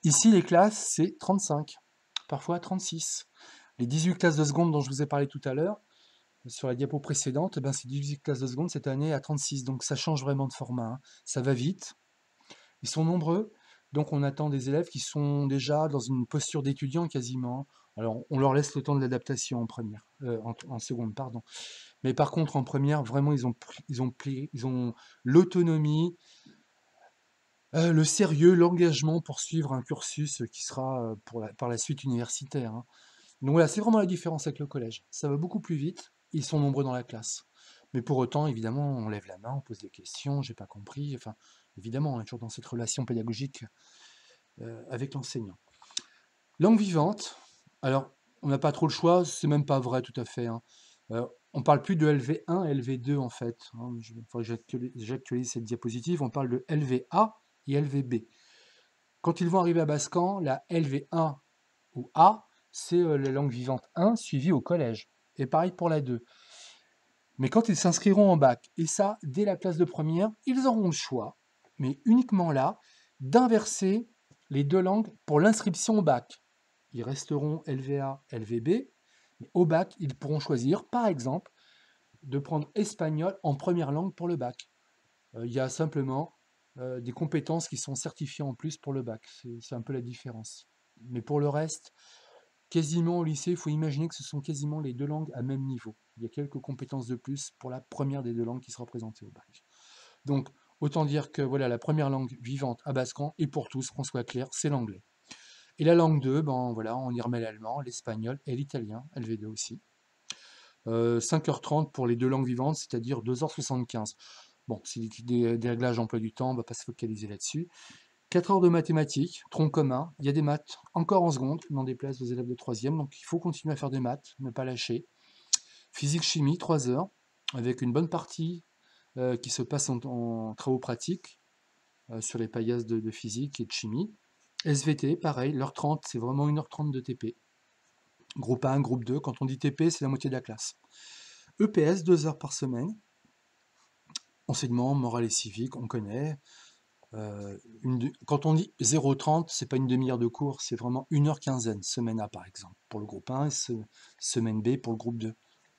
Ici, les classes, c'est 35, parfois 36. Les 18 classes de seconde dont je vous ai parlé tout à l'heure, sur la diapo précédente, eh ben, c'est 18 classes de seconde cette année à 36. Donc ça change vraiment de format, hein. Ça va vite. Ils sont nombreux. Donc on attend des élèves qui sont déjà dans une posture d'étudiant quasiment. Alors on leur laisse le temps de l'adaptation en première, en seconde, pardon. Mais par contre, en première, vraiment, ils ont l'autonomie, le sérieux, l'engagement pour suivre un cursus qui sera par la suite universitaire, hein. Donc voilà, c'est vraiment la différence avec le collège. Ça va beaucoup plus vite, ils sont nombreux dans la classe. Mais pour autant, évidemment, on lève la main, on pose des questions, j'ai pas compris. Enfin, évidemment, on est toujours dans cette relation pédagogique avec l'enseignant. Langue vivante, alors, on n'a pas trop le choix, c'est même pas vrai tout à fait, hein. On parle plus de LV1, LV2 en fait, hein. Il faudrait que j'actualise cette diapositive. On parle de LVA et LVB. Quand ils vont arriver à Bascan, la LV1 ou A, c'est la langue vivante 1 suivie au collège. Et pareil pour la 2. Mais quand ils s'inscriront en bac, et ça dès la classe de première, ils auront le choix, mais uniquement là, d'inverser les deux langues pour l'inscription au bac. Ils resteront LVA, LVB, mais au bac, ils pourront choisir, par exemple, de prendre espagnol en première langue pour le bac. Il y a simplement des compétences qui sont certifiées en plus pour le bac. C'est un peu la différence. Mais pour le reste, quasiment au lycée, il faut imaginer que ce sont quasiment les deux langues à même niveau. Il y a quelques compétences de plus pour la première des deux langues qui sera présentée au bac. Donc, autant dire que voilà, la première langue vivante à Bascan, et pour tous, qu'on soit clair, c'est l'anglais. Et la langue 2, ben voilà, on y remet l'allemand, l'espagnol et l'italien, LV2 aussi. 5h30 pour les deux langues vivantes, c'est-à-dire 2h75. Bon, c'est des réglages d'emploi du temps, on ne va pas se focaliser là-dessus. 4 heures de mathématiques, tronc commun, il y a des maths encore en seconde, n'en déplaise aux élèves de 3e, donc il faut continuer à faire des maths, ne pas lâcher. Physique-chimie, 3 heures, avec une bonne partie qui se passe en travaux pratiques sur les paillasses de physique et de chimie. SVT, pareil, l'heure 30, c'est vraiment 1h30 de TP. Groupe 1, groupe 2, quand on dit TP, c'est la moitié de la classe. EPS, 2 heures par semaine. Enseignement, morale et civique, on connaît. Quand on dit 0,30, c'est pas une demi-heure de cours, c'est vraiment 1h15, semaine A par exemple, pour le groupe 1 et semaine B pour le groupe 2.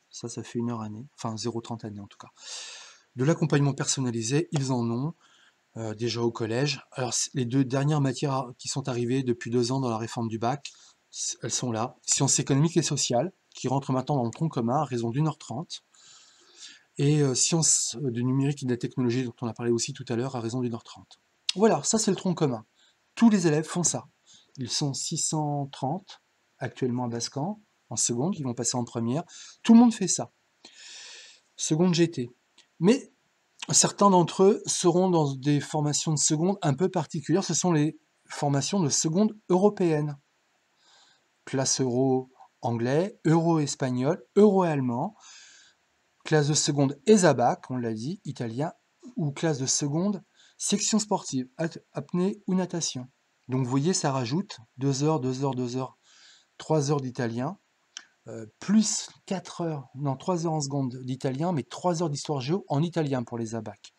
Ça fait 1 heure année, enfin 0,30 année en tout cas. De l'accompagnement personnalisé, ils en ont déjà au collège. Alors les deux dernières matières qui sont arrivées depuis 2 ans dans la réforme du bac, elles sont là. Sciences économiques et sociales, qui rentrent maintenant dans le tronc commun à raison d'1h30. Et sciences du numérique et de la technologie, dont on a parlé aussi tout à l'heure, à raison d'1h30. Voilà, ça c'est le tronc commun. Tous les élèves font ça. Ils sont 630 actuellement à Bascan, en seconde, ils vont passer en première. Tout le monde fait ça. Seconde GT. Mais certains d'entre eux seront dans des formations de seconde un peu particulières. Ce sont les formations de seconde européenne. Classe euro anglais, euro espagnol, euro allemand, classe de seconde ESABAC, on l'a dit, italien, ou classe de seconde section sportive, apnée ou natation. Donc vous voyez, ça rajoute 2 heures, 2 heures, 2 heures, 3 heures d'italien, plus 4 heures, non 3 heures en seconde d'italien, mais 3 heures d'histoire géo en italien pour les ABAC.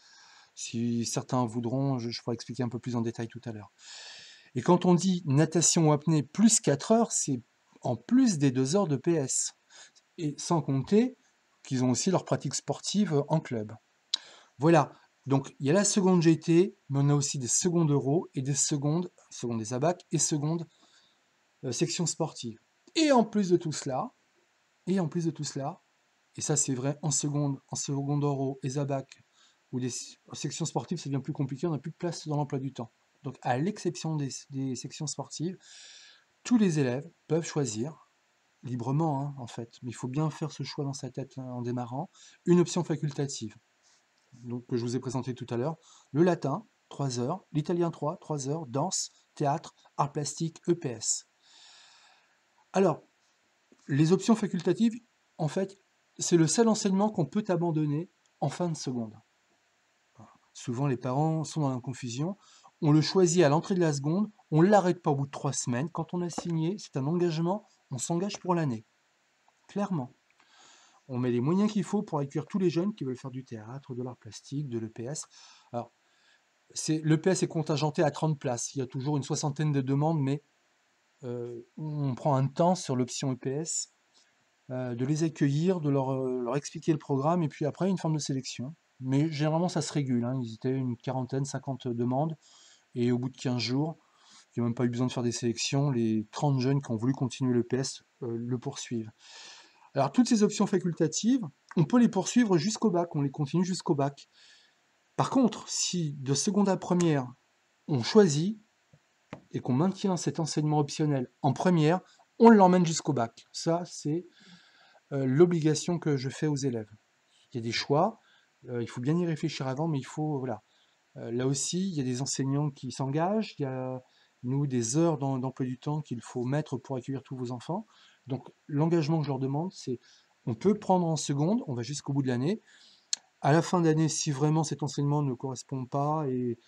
Si certains voudront, je pourrais expliquer un peu plus en détail tout à l'heure. Et quand on dit natation ou apnée plus 4 heures, c'est en plus des 2 heures de PS. Et sans compter qu'ils ont aussi leur pratique sportive en club. Voilà, donc il y a la seconde GT, mais on a aussi des secondes euro et des secondes des ABAC et secondes sections sportives. Et en plus de tout cela, et ça c'est vrai en seconde euro et ABAC, ou des sections sportives, c'est bien plus compliqué, on n'a plus de place dans l'emploi du temps. Donc à l'exception des sections sportives, tous les élèves peuvent choisir librement, hein, en fait, mais il faut bien faire ce choix dans sa tête en démarrant, une option facultative, donc, que je vous ai présenté tout à l'heure, le latin, 3 heures, l'italien 3 heures, danse, théâtre, art plastique, EPS. Alors, les options facultatives, en fait, c'est le seul enseignement qu'on peut abandonner en fin de seconde. Souvent, les parents sont dans la confusion. On le choisit à l'entrée de la seconde, on ne l'arrête pas au bout de 3 semaines. Quand on a signé, c'est un engagement, on s'engage pour l'année. Clairement. On met les moyens qu'il faut pour accueillir tous les jeunes qui veulent faire du théâtre, de l'art plastique, de l'EPS. Alors, l'EPS est contingenté à 30 places. Il y a toujours une soixantaine de demandes, mais on prend un temps sur l'option EPS de les accueillir, de leur expliquer le programme, et puis après, une forme de sélection. Mais généralement, ça se régule. Hein. Ils étaient une quarantaine, 50 demandes, et au bout de 15 jours, il n'y a même pas eu besoin de faire des sélections, les 30 jeunes qui ont voulu continuer l'EPS le poursuivent. Alors, toutes ces options facultatives, on peut les poursuivre jusqu'au bac, on les continue jusqu'au bac. Par contre, si de seconde à première, on choisit et qu'on maintient cet enseignement optionnel en première, on l'emmène jusqu'au bac. Ça, c'est l'obligation que je fais aux élèves. Il y a des choix, il faut bien y réfléchir avant, mais il faut, voilà. Là aussi, il y a des enseignants qui s'engagent, il y a, nous, des heures d'emploi du temps qu'il faut mettre pour accueillir tous vos enfants. Donc, l'engagement que je leur demande, c'est, on peut prendre en seconde, on va jusqu'au bout de l'année. À la fin d'année, si vraiment cet enseignement ne correspond pas et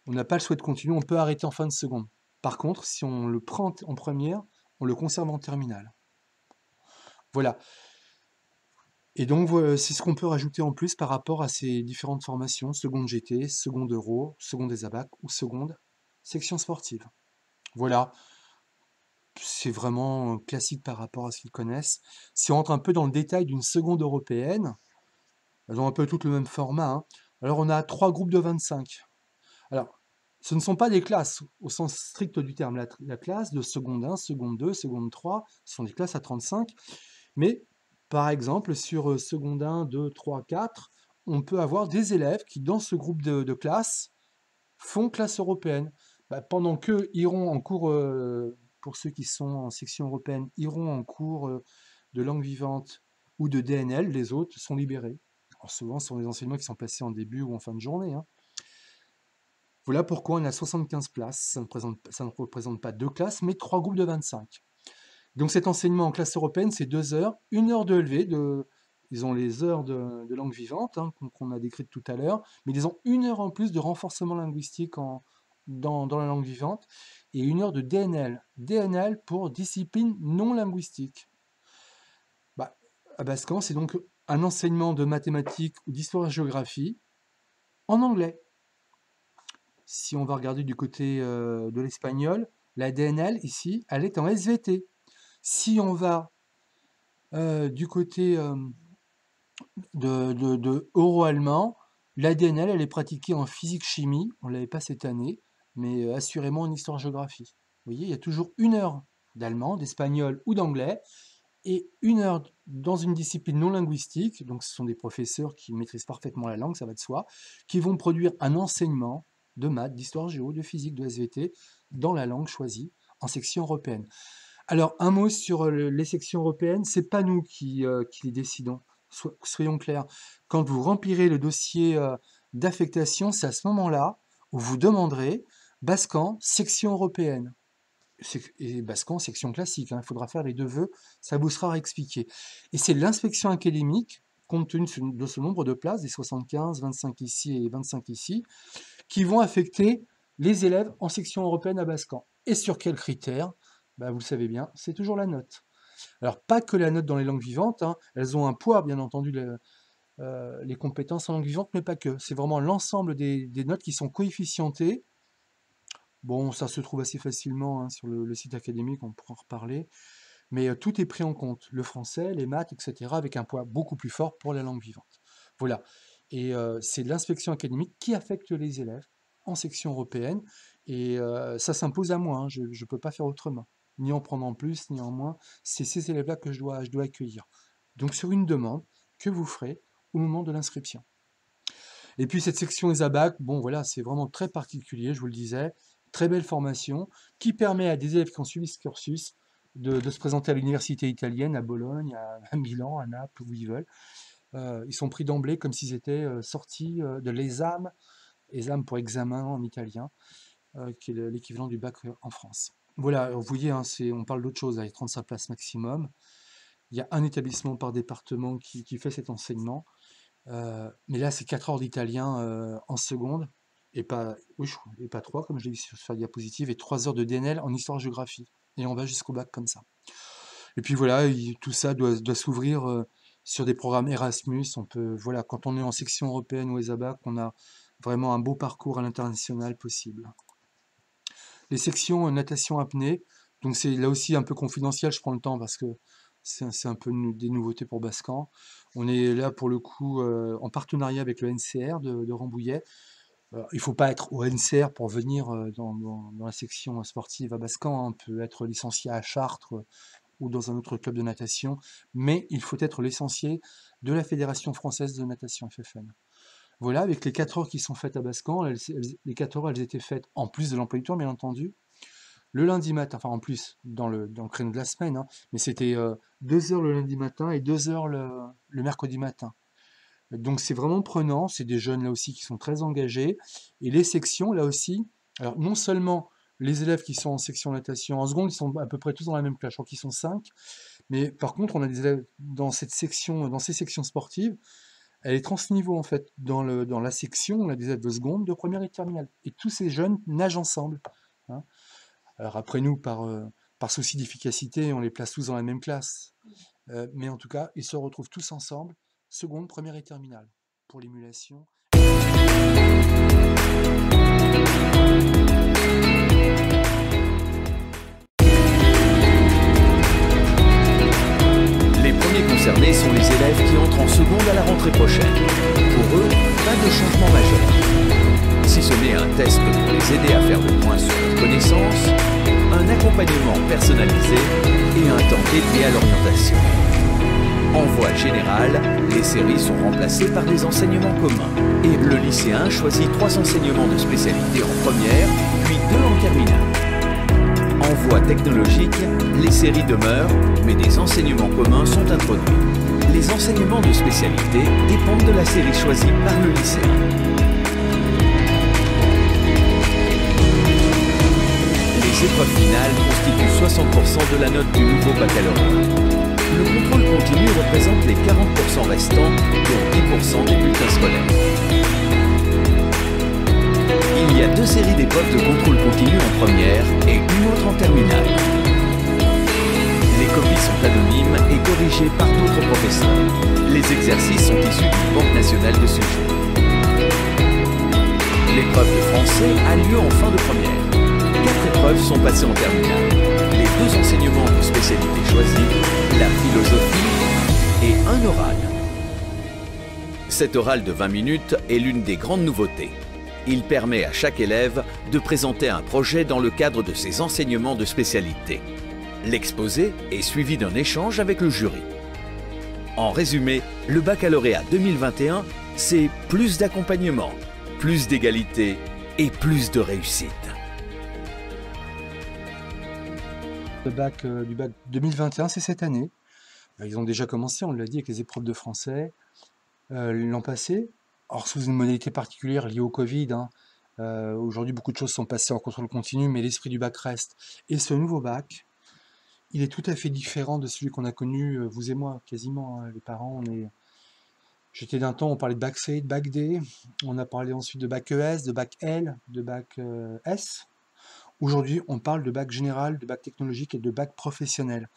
on n'a pas le souhait de continuer, on peut arrêter en fin de seconde. Par contre, si on le prend en première, on le conserve en terminale. Voilà. Et donc, c'est ce qu'on peut rajouter en plus par rapport à ces différentes formations, seconde GT, seconde euro, seconde des ABAC ou seconde section sportive. Voilà, c'est vraiment classique par rapport à ce qu'ils connaissent. Si on rentre un peu dans le détail d'une seconde européenne, elles ont un peu toutes le même format. Hein. Alors, on a 3 groupes de 25. Alors, ce ne sont pas des classes au sens strict du terme. La classe de seconde 1, seconde 2, seconde 3, ce sont des classes à 35. Mais, par exemple, sur seconde 1, 2, 3, 4, on peut avoir des élèves qui, dans ce groupe de classes, font classe européenne. Pendant qu'eux iront en cours pour ceux qui sont en section européenne, iront en cours de langue vivante ou de DNL, les autres sont libérés. Alors souvent, ce sont des enseignements qui sont placés en début ou en fin de journée, hein. Voilà pourquoi on a 75 places. Ça ne représente pas 2 classes, mais 3 groupes de 25. Donc cet enseignement en classe européenne, c'est 2 heures, 1 heure de ELV, ils ont les heures de langue vivante, hein, qu'on a décrites tout à l'heure, mais ils ont 1 heure en plus de renforcement linguistique dans la langue vivante, et 1 heure de DNL. DNL pour discipline non linguistique. À Bascan, c'est donc un enseignement de mathématiques ou d'histoire-géographie en anglais. Si on va regarder du côté de l'espagnol, la DNL, ici, elle est en SVT. Si on va du côté de euro-allemand, la DNL, elle est pratiquée en physique-chimie. On ne l'avait pas cette année, mais assurément en histoire-géographie. Vous voyez, il y a toujours 1 heure d'allemand, d'espagnol ou d'anglais, et 1 heure dans une discipline non linguistique. Donc ce sont des professeurs qui maîtrisent parfaitement la langue, ça va de soi, qui vont produire un enseignement de maths, d'histoire géo, de physique, de SVT, dans la langue choisie en section européenne. Alors, un mot sur les sections européennes, c'est pas nous qui les décidons, soyons clairs. Quand vous remplirez le dossier d'affectation, c'est à ce moment-là où vous demanderez Bascan, section européenne. Et Bascan, section classique, hein, il faudra faire les 2 vœux, ça vous sera expliqué. Et c'est l'inspection académique, compte tenu de ce nombre de places, des 75, 25 ici et 25 ici, qui vont affecter les élèves en section européenne à Bascan. Et sur quels critères? Vous le savez bien, c'est toujours la note. Alors, pas que la note dans les langues vivantes, hein, elles ont un poids, bien entendu, les compétences en langue vivante, mais pas que. C'est vraiment l'ensemble des notes qui sont coefficientées. Bon, ça se trouve assez facilement hein, sur le site académique, on pourra en reparler. Mais tout est pris en compte, le français, les maths, etc., avec un poids beaucoup plus fort pour la langue vivante. Voilà. Et c'est l'inspection académique qui affecte les élèves en section européenne. Et ça s'impose à moi, hein, je ne peux pas faire autrement. Ni en prendre en plus, ni en moins. C'est ces élèves-là que je dois accueillir. Donc sur une demande que vous ferez au moment de l'inscription. Et puis cette section ESABAC, bon voilà, c'est vraiment très particulier, je vous le disais. Très belle formation qui permet à des élèves qui ont suivi ce cursus de se présenter à l'université italienne, à Bologne, à Milan, à Naples, où ils veulent. Ils sont pris d'emblée comme s'ils étaient sortis de l'ESAM, ESAM pour examen en italien, qui est l'équivalent du bac en France. Voilà, vous voyez, hein, on parle d'autre chose, avec 35 places maximum. Il y a un établissement par département qui fait cet enseignement. Mais là, c'est 4 heures d'italien en seconde, et pas 3, comme je l'ai dit sur la diapositive, et 3 heures de DNL en histoire-géographie. Et on va jusqu'au bac comme ça. Et puis voilà, tout ça doit s'ouvrir sur des programmes Erasmus. Voilà, quand on est en section européenne ou ESABAC, on a vraiment un beau parcours à l'international possible. Les sections natation apnée, donc c'est là aussi un peu confidentiel, je prends le temps parce que c'est un peu des nouveautés pour Bascan. On est là pour le coup en partenariat avec le NCR de Rambouillet. Il ne faut pas être au NCR pour venir dans la section sportive à Bascan, hein. On peut être licencié à Chartres ou dans un autre club de natation, mais il faut être licencié de la Fédération française de natation FFN. Voilà, avec les 4 heures qui sont faites à Bascan, les 4 heures, elles étaient faites en plus de l'emploi du temps, bien entendu, le lundi matin, enfin en plus, dans le créneau de la semaine, hein, mais c'était 2 heures le lundi matin et 2 heures le mercredi matin. Donc c'est vraiment prenant, c'est des jeunes là aussi qui sont très engagés, et les sections là aussi, alors non seulement les élèves qui sont en section natation en seconde, ils sont à peu près tous dans la même classe, je crois qu'ils sont 5, mais par contre on a des élèves dans ces sections sportives, elle est transniveau en fait, dans la section, on a des élèves de seconde, de première et de terminale, et tous ces jeunes nagent ensemble, hein. Alors après nous, par souci d'efficacité, on les place tous dans la même classe, mais en tout cas, ils se retrouvent tous ensemble, seconde, première et terminale, pour l'émulation. Les premiers concernés sont les élèves qui entrent en seconde à la rentrée prochaine. Pour eux, pas de changement majeur. Si ce n'est un test pour les aider à faire le point sur leurs connaissances, un accompagnement personnalisé et un temps dédié à l'orientation. En voie générale, les séries sont remplacées par des enseignements communs et le lycéen choisit 3 enseignements de spécialité en première, puis 2 en terminale. En voie technologique, les séries demeurent, mais des enseignements communs sont introduits. Les enseignements de spécialité dépendent de la série choisie par le lycéen. Les épreuves finales constituent 60% de la note du nouveau baccalauréat. Le contrôle continu représente les 40% restants, dont 10% des bulletins scolaires. Il y a 2 séries d'épreuves de contrôle continu en première et une autre en terminale. Les copies sont anonymes et corrigées par d'autres professeurs. Les exercices sont issus d'une banque nationale de sujets. L'épreuve de français a lieu en fin de première. 4 épreuves sont passées en terminale. Les 2 enseignements de spécialité choisis, la philosophie et un oral. Cet oral de 20 minutes est l'une des grandes nouveautés. Il permet à chaque élève de présenter un projet dans le cadre de ses enseignements de spécialité. L'exposé est suivi d'un échange avec le jury. En résumé, le baccalauréat 2021, c'est plus d'accompagnement, plus d'égalité et plus de réussite. Le bac du bac 2021, c'est cette année. Ils ont déjà commencé, on l'a dit, avec les épreuves de français l'an passé. Or, sous une modalité particulière liée au Covid, hein. Aujourd'hui, beaucoup de choses sont passées en contrôle continu, mais l'esprit du bac reste. Et ce nouveau bac, il est tout à fait différent de celui qu'on a connu, vous et moi, quasiment, hein. Les parents, j'étais d'un temps, on parlait de bac C, de bac D. On a parlé ensuite de bac ES, de bac L, de bac S. Aujourd'hui, on parle de bac général, de bac technologique et de bac professionnel,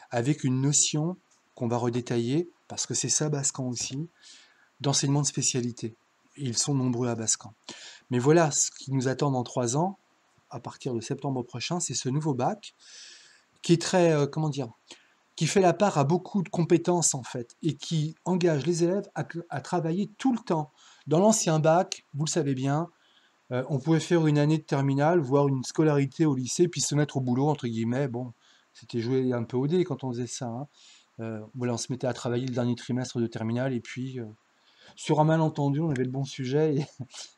avec une notion qu'on va redétailler, parce que c'est ça Bascan aussi, d'enseignement de spécialité. Et ils sont nombreux à Bascan. Mais voilà, ce qui nous attend dans 3 ans, à partir de septembre prochain, c'est ce nouveau bac, qui est très, qui fait la part à beaucoup de compétences en fait, et qui engage les élèves à travailler tout le temps. Dans l'ancien bac, vous le savez bien, on pouvait faire une année de terminale, voire une scolarité au lycée, puis se mettre au boulot, entre guillemets. Bon, c'était jouer un peu au dé quand on faisait ça, hein. Voilà, on se mettait à travailler le dernier trimestre de terminale, et puis, sur un malentendu, on avait le bon sujet,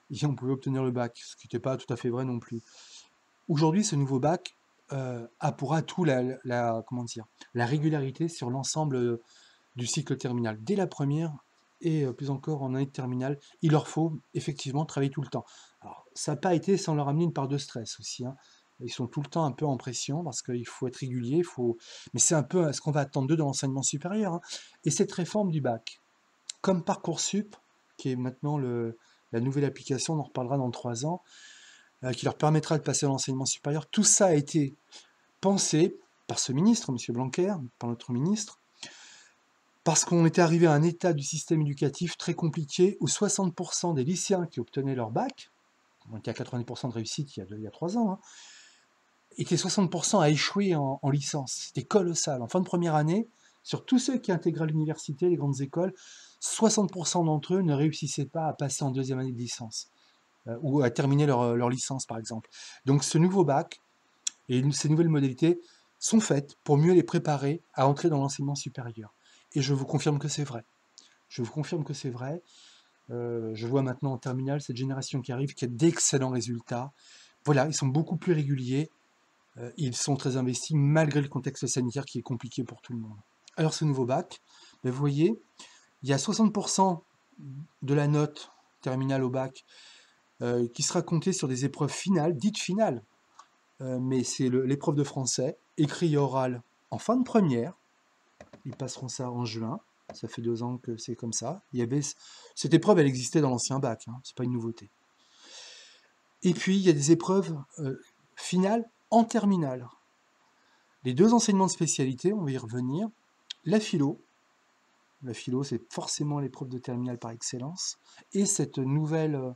et on pouvait obtenir le bac, ce qui n'était pas tout à fait vrai non plus. Aujourd'hui, ce nouveau bac a pour atout la régularité sur l'ensemble du cycle terminal. Dès la première, et plus encore en année de terminale, il leur faut effectivement travailler tout le temps. Alors, ça n'a pas été sans leur amener une part de stress aussi, hein. Ils sont tout le temps un peu en pression parce qu'il faut être régulier, mais c'est un peu ce qu'on va attendre d'eux dans l'enseignement supérieur, hein. Et cette réforme du bac, comme Parcoursup, qui est maintenant la nouvelle application, on en reparlera dans 3 ans, qui leur permettra de passer à l'enseignement supérieur, tout ça a été pensé par ce ministre, M. Blanquer, par notre ministre, parce qu'on était arrivé à un état du système éducatif très compliqué où 60% des lycéens qui obtenaient leur bac, on était à 90% de réussite il y a 3 ans, hein, étaient 60% à échouer en licence. C'était colossal. En fin de première année, sur tous ceux qui intégraient l'université, les grandes écoles, 60% d'entre eux ne réussissaient pas à passer en 2e année de licence, ou à terminer leur licence par exemple. Donc ce nouveau bac et ces nouvelles modalités sont faites pour mieux les préparer à entrer dans l'enseignement supérieur. Et je vous confirme que c'est vrai. Je vous confirme que c'est vrai. Je vois maintenant en terminale cette génération qui arrive, qui a d'excellents résultats. Voilà, ils sont beaucoup plus réguliers. Ils sont très investis malgré le contexte sanitaire qui est compliqué pour tout le monde. Alors ce nouveau bac, vous voyez, il y a 60% de la note terminale au bac qui sera comptée sur des épreuves finales, dites finales. Mais c'est l'épreuve de français, écrit et oral en fin de première. Ils passeront ça en juin. Ça fait 2 ans que c'est comme ça. Cette épreuve, elle existait dans l'ancien bac, hein, c'est pas une nouveauté. Et puis, il y a des épreuves finales en terminale. Les 2 enseignements de spécialité, on va y revenir. La philo, c'est forcément l'épreuve de terminale par excellence. Et cette nouvelle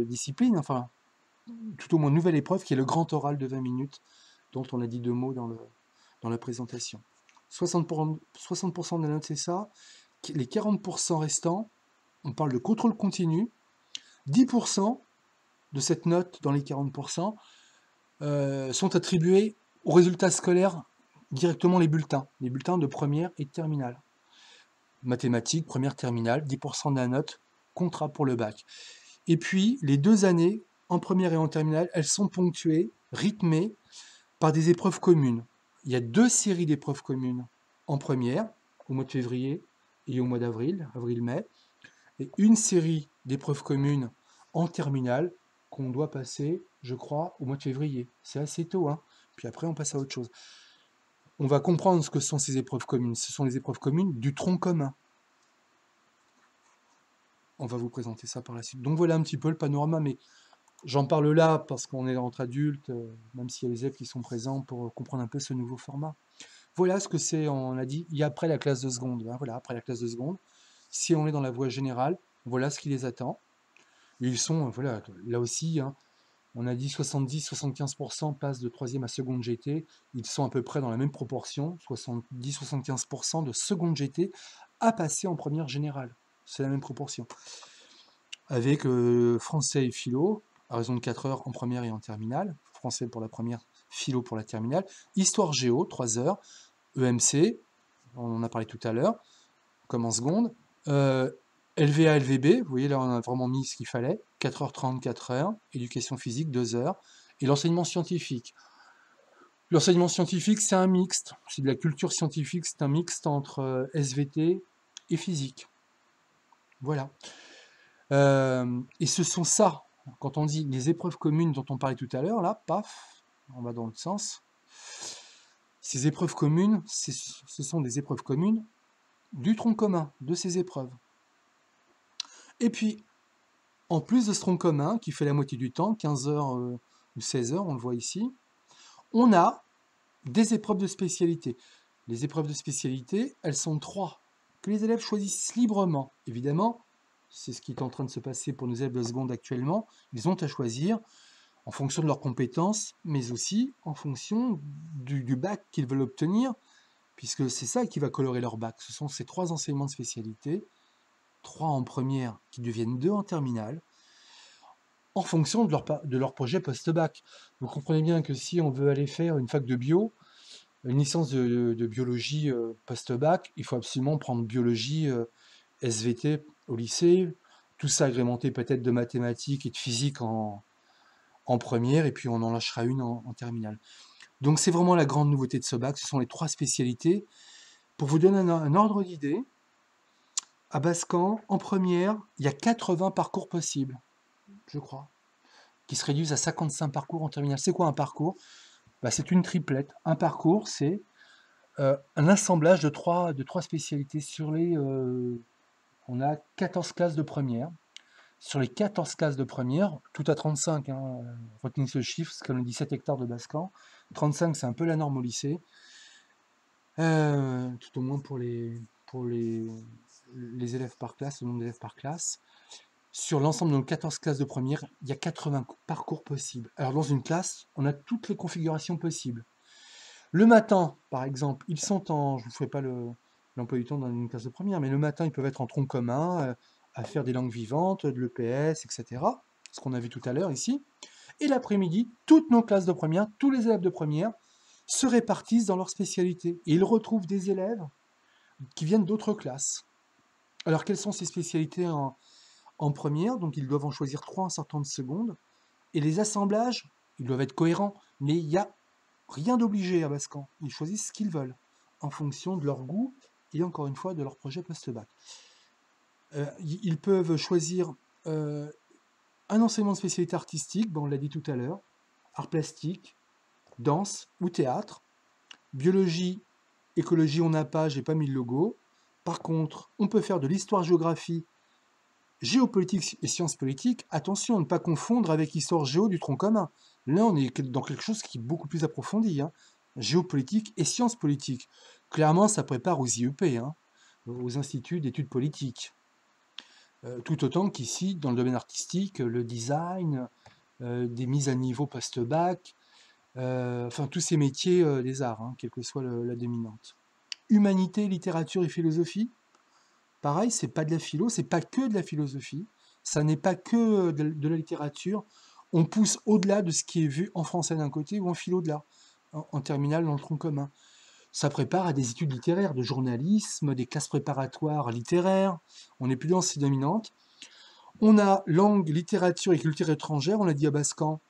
discipline, enfin, tout au moins nouvelle épreuve, qui est le grand oral de 20 minutes, dont on a dit 2 mots dans la présentation. 60% de la note, c'est ça. Les 40% restants, on parle de contrôle continu. 10% de cette note dans les 40% sont attribués aux résultats scolaires directement les bulletins de première et de terminale. Mathématiques, première, terminale, 10% de la note, contrat pour le bac. Et puis, les 2 années, en première et en terminale, elles sont ponctuées rythmée par des épreuves communes. Il y a 2 séries d'épreuves communes en première, au mois de février et au mois d'avril, avril-mai, et une série d'épreuves communes en terminale qu'on doit passer, je crois, au mois de février. C'est assez tôt, hein. Puis après, on passe à autre chose. On va comprendre ce que sont ces épreuves communes. Ce sont les épreuves communes du tronc commun. On va vous présenter ça par la suite. Donc voilà un petit peu le panorama, mais j'en parle là parce qu'on est entre adultes, même s'il y a les élèves qui sont présents pour comprendre un peu ce nouveau format. Voilà ce que c'est, on a dit, il y a après la classe de seconde. Hein, voilà, après la classe de seconde. Si on est dans la voie générale, voilà ce qui les attend. Et ils sont, voilà, là aussi, hein, on a dit 70-75% passent de 3e à seconde GT. Ils sont à peu près dans la même proportion, 70-75% de seconde GT à passer en première générale. C'est la même proportion. Avec français et philo, à raison de 4 heures en première et en terminale. Français pour la première, philo pour la terminale. Histoire géo, 3 heures. EMC, on en a parlé tout à l'heure, comme en seconde. LVA, LVB, vous voyez là on a vraiment mis ce qu'il fallait, 4h30, 4h, éducation physique, 2 heures, et l'enseignement scientifique. L'enseignement scientifique c'est un mixte, c'est de la culture scientifique, c'est un mixte entre SVT et physique. Voilà. Et ce sont ça, quand on dit les épreuves communes dont on parlait tout à l'heure, là, paf, on va dans le sens. Ces épreuves communes, ce sont des épreuves communes du tronc commun, de ces épreuves. Et puis, en plus de ce tronc commun, qui fait la moitié du temps, 15 heures ou 16 heures, on le voit ici, on a des épreuves de spécialité. Les épreuves de spécialité, elles sont 3, que les élèves choisissent librement. Évidemment, c'est ce qui est en train de se passer pour nos élèves de seconde actuellement. Ils ont à choisir en fonction de leurs compétences, mais aussi en fonction du bac qu'ils veulent obtenir, puisque c'est ça qui va colorer leur bac. Ce sont ces 3 enseignements de spécialité, 3 en première qui deviennent 2 en terminale, en fonction de leur projet post-bac. Vous comprenez bien que si on veut aller faire une fac de bio, une licence de biologie post-bac, il faut absolument prendre biologie SVT au lycée, tout ça agrémenté peut-être de mathématiques et de physique en première, et puis on en lâchera une en terminale. Donc c'est vraiment la grande nouveauté de ce bac, ce sont les 3 spécialités. Pour vous donner un ordre d'idée, à Bascan, en première, il y a 80 parcours possibles, je crois, qui se réduisent à 55 parcours en terminale. C'est quoi un parcours? C'est une triplette. Un parcours, c'est un assemblage de 3 spécialités. On a 14 classes de première. Sur les 14 classes de première, tout à 35, hein, retenez ce chiffre, c'est comme les 17 hectares de Bascan. 35, c'est un peu la norme au lycée. Tout au moins pour les élèves par classe, le nombre d'élèves par classe. Sur l'ensemble de nos 14 classes de première, il y a 80 parcours possibles. Alors dans une classe, on a toutes les configurations possibles. Le matin, par exemple, ils sont je ne vous ferai pas l'emploi du temps dans une classe de première, mais le matin, ils peuvent être en tronc commun, à faire des langues vivantes, de l'EPS, etc. Ce qu'on a vu tout à l'heure ici. Et l'après-midi, toutes nos classes de première, tous les élèves de première, se répartissent dans leur spécialité. Et ils retrouvent des élèves qui viennent d'autres classes. Alors, quelles sont ces spécialités en première? Donc, ils doivent en choisir 3 en sortant de seconde. Et les assemblages, ils doivent être cohérents. Mais il n'y a rien d'obligé à Bascan. Ils choisissent ce qu'ils veulent, en fonction de leur goût et encore une fois de leur projet post-bac. Ils peuvent choisir un enseignement de spécialité artistique, on l'a dit tout à l'heure, art plastique, danse ou théâtre. Biologie, écologie, on n'a pas, j'ai pas mis le logo. Par contre, on peut faire de l'histoire-géographie, géopolitique et sciences politiques. Attention à ne pas confondre avec histoire géo du tronc commun. Là, on est dans quelque chose qui est beaucoup plus approfondi. Hein. Géopolitique et sciences politiques. Clairement, ça prépare aux IEP, hein, aux instituts d'études politiques. Tout autant qu'ici, dans le domaine artistique, le design, des mises à niveau post-bac, enfin tous ces métiers des arts, hein, quelle que soit la dominante. Humanité, littérature et philosophie, pareil, c'est pas de la philo, c'est pas que de la philosophie, ça n'est pas que de la littérature, on pousse au-delà de ce qui est vu en français d'un côté ou en philo de là, en terminale dans le tronc commun. Ça prépare à des études littéraires, de journalisme, des classes préparatoires littéraires. On n'est plus dans ces dominantes. On a langue, littérature et culture étrangère, on l'a dit à Bascan,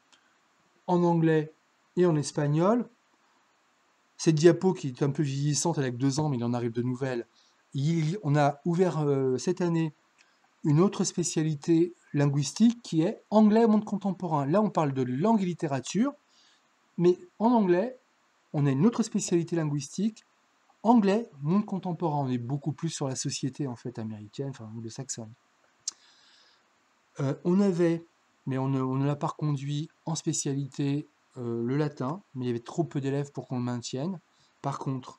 en anglais et en espagnol. Cette diapo qui est un peu vieillissante, elle a que 2 ans, mais il en arrive de nouvelles. On a ouvert cette année une autre spécialité linguistique qui est anglais monde contemporain. Là, on parle de langue et littérature, mais en anglais, on a une autre spécialité linguistique, anglais monde contemporain. On est beaucoup plus sur la société en fait américaine, enfin anglo-saxonne. On avait, mais on ne l'a pas reconduit en spécialité le latin, mais il y avait trop peu d'élèves pour qu'on le maintienne. Par contre,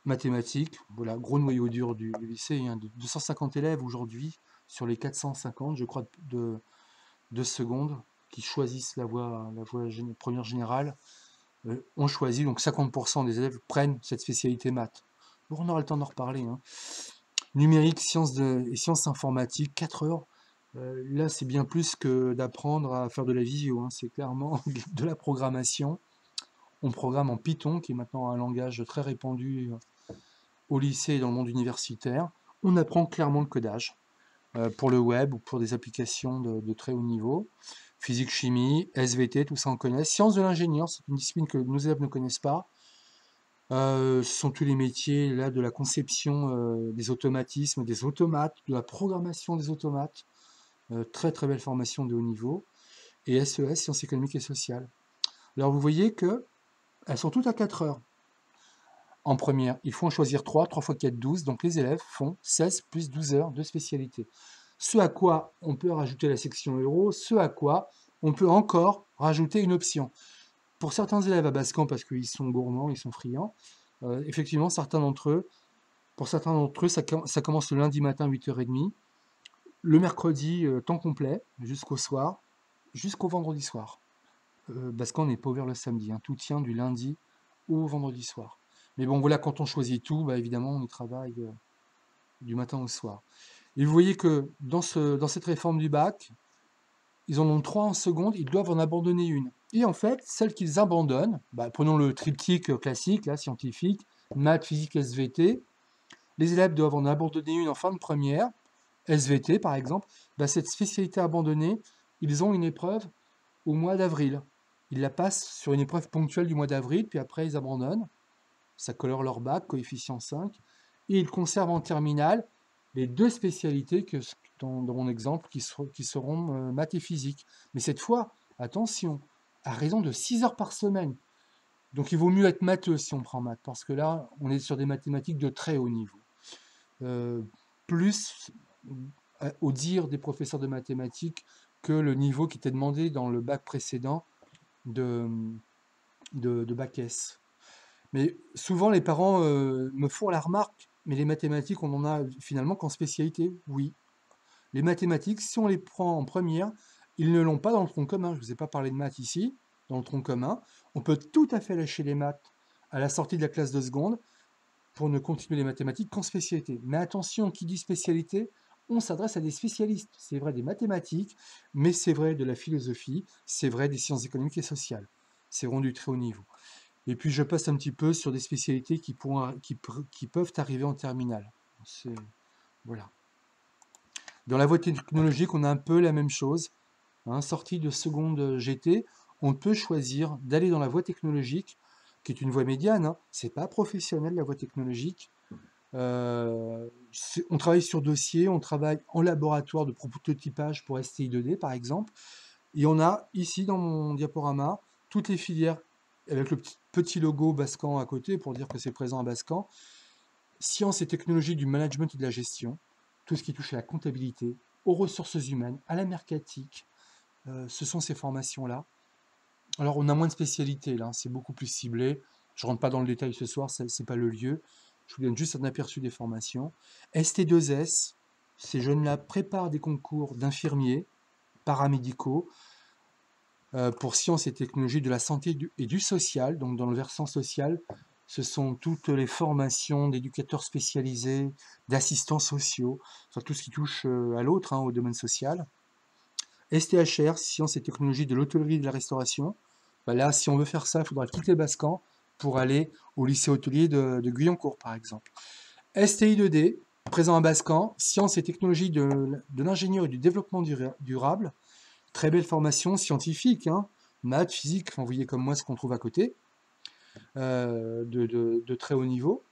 mathématiques, voilà, gros noyau dur du lycée, hein, de 250 élèves aujourd'hui sur les 450, je crois, de seconde, qui choisissent la voie première générale, ont choisi, donc 50% des élèves prennent cette spécialité maths. Bon, on aura le temps d'en reparler. Hein. Numérique, et sciences informatiques, 4 heures. Là, c'est bien plus que d'apprendre à faire de la visio, hein. C'est clairement de la programmation. On programme en Python, qui est maintenant un langage très répandu au lycée et dans le monde universitaire. On apprend clairement le codage pour le web ou pour des applications de très haut niveau. Physique, chimie, SVT, tout ça on connaît. Sciences de l'ingénieur, c'est une discipline que nos élèves ne connaissent pas. Ce sont tous les métiers là, de la conception des automatismes, des automates, de la programmation des automates. Très très belle formation de haut niveau. Et SES, sciences économiques et sociales. Alors vous voyez que elles sont toutes à 4 heures. En première, il faut en choisir 3, 3 fois 4, 12, donc les élèves font 16 plus 12 heures de spécialité. Ce à quoi on peut rajouter la section euro, ce à quoi on peut encore rajouter une option. Pour certains élèves à Bascan, parce qu'ils sont gourmands, ils sont friands, effectivement, pour certains d'entre eux, ça commence le lundi matin 8h30, le mercredi temps complet, jusqu'au soir, jusqu'au vendredi soir. Bascan n'est pas ouvert le samedi, hein, tout tient du lundi au vendredi soir. Mais bon, voilà, quand on choisit tout, bah, évidemment, on y travaille du matin au soir. Et vous voyez que dans cette réforme du bac, ils en ont 3 en seconde, ils doivent en abandonner une. Et en fait, celles qu'ils abandonnent, bah, prenons le triptyque classique, là, scientifique, maths, physique, SVT, les élèves doivent en abandonner une en fin de première, SVT par exemple, bah, cette spécialité abandonnée, ils ont une épreuve au mois d'avril. Ils la passent sur une épreuve ponctuelle du mois d'avril, puis après ils abandonnent. Ça colore leur bac, coefficient 5, et ils conservent en terminale les 2 spécialités que dans mon exemple qui seront maths et physique. Mais cette fois, attention, à raison de 6 heures par semaine. Donc il vaut mieux être matheux si on prend maths, parce que là, on est sur des mathématiques de très haut niveau. Plus au dire des professeurs de mathématiques que le niveau qui était demandé dans le bac précédent de bac S. Mais souvent, les parents me font la remarque, mais les mathématiques, on en a finalement qu'en spécialité. Oui. Les mathématiques, si on les prend en première, ils ne l'ont pas dans le tronc commun. Je ne vous ai pas parlé de maths ici, dans le tronc commun. On peut tout à fait lâcher les maths à la sortie de la classe de seconde pour ne continuer les mathématiques qu'en spécialité. Mais attention, qui dit spécialité, on s'adresse à des spécialistes. C'est vrai des mathématiques, mais c'est vrai de la philosophie, c'est vrai des sciences économiques et sociales. C'est vraiment du très haut niveau. Et puis je passe un petit peu sur des spécialités qui peuvent arriver en terminale. Voilà. Dans la voie technologique, on a un peu la même chose. Hein, sortie de seconde GT, on peut choisir d'aller dans la voie technologique, qui est une voie médiane. Hein. C'est pas professionnel la voie technologique. On travaille sur dossier, on travaille en laboratoire de prototypage pour STI 2D par exemple. Et on a ici dans mon diaporama toutes les filières avec le petit logo Bascan à côté pour dire que c'est présent à Bascan. Sciences et technologies du management et de la gestion, tout ce qui touche à la comptabilité, aux ressources humaines, à la mercatique, ce sont ces formations-là. Alors on a moins de spécialités là, c'est beaucoup plus ciblé. Je ne rentre pas dans le détail ce soir, ce n'est pas le lieu. Je vous donne juste un aperçu des formations. ST2S, ces jeunes-là préparent des concours d'infirmiers, paramédicaux, pour sciences et technologies de la santé et du social. Donc dans le versant social, ce sont toutes les formations d'éducateurs spécialisés, d'assistants sociaux, enfin tout ce qui touche à l'autre, hein, au domaine social. STHR, sciences et technologies de l'hôtellerie et de la restauration. Ben là, si on veut faire ça, il faudra quitter Bascan pour aller au lycée hôtelier de Guyancourt, par exemple. STI 2D, présent à Bascan, sciences et technologies de l'ingénieur et du développement durable. Très belle formation scientifique, hein, maths, physique, enfin, vous voyez comme moi ce qu'on trouve à côté, de très haut niveau.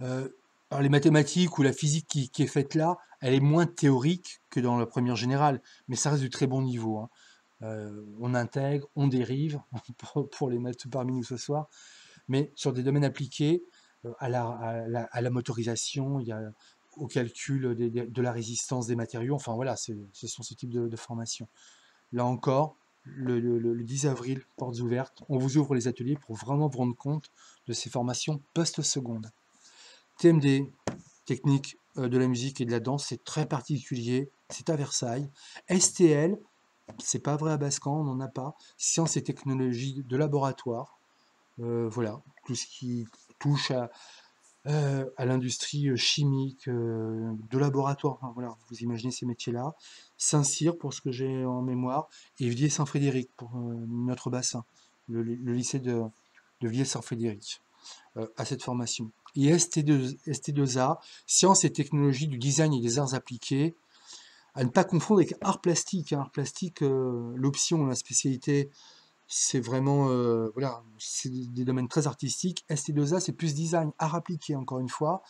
Alors les mathématiques ou la physique qui est faite là, elle est moins théorique que dans la première générale, mais ça reste du très bon niveau, hein. On intègre, on dérive, pour les maths parmi nous ce soir, mais sur des domaines appliqués à la motorisation, il y a au calcul de la résistance des matériaux, enfin voilà, ce sont ce type de formations. Là encore, le 10 avril, portes ouvertes, on vous ouvre les ateliers pour vraiment vous rendre compte de ces formations post-seconde. TMD, technique de la musique et de la danse, c'est très particulier, c'est à Versailles. STL, c'est pas vrai à Bascan, on n'en a pas. Sciences et technologies de laboratoire, voilà, tout ce qui touche à l'industrie chimique, de laboratoire, enfin, voilà, vous imaginez ces métiers-là. Saint-Cyr, pour ce que j'ai en mémoire, et Villiers-Saint-Frédéric, pour notre bassin, le lycée de Villiers-Saint-Frédéric, à cette formation. Et ST2A, Sciences et technologies du design et des arts appliqués, à ne pas confondre avec art plastique. Art plastique, l'option, la spécialité, c'est vraiment, voilà, c'est des domaines très artistiques. ST2A, c'est plus design, art appliqué, encore une fois.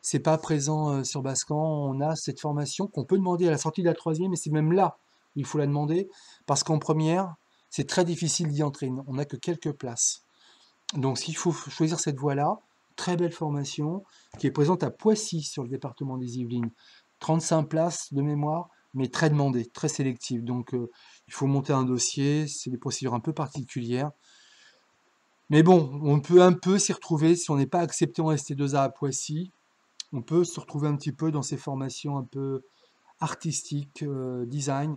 C'est pas présent sur Bascan. On a cette formation qu'on peut demander à la sortie de la troisième, et c'est même là il faut la demander, parce qu'en première, c'est très difficile d'y entrer. On n'a que quelques places. Donc, s'il faut choisir cette voie-là, très belle formation, qui est présente à Poissy, sur le département des Yvelines. 35 places de mémoire, mais très demandée, très sélective. Donc, il faut monter un dossier, c'est des procédures un peu particulières. Mais bon, on peut un peu s'y retrouver, si on n'est pas accepté en ST2A à Poissy, on peut se retrouver un petit peu dans ces formations un peu artistiques, design,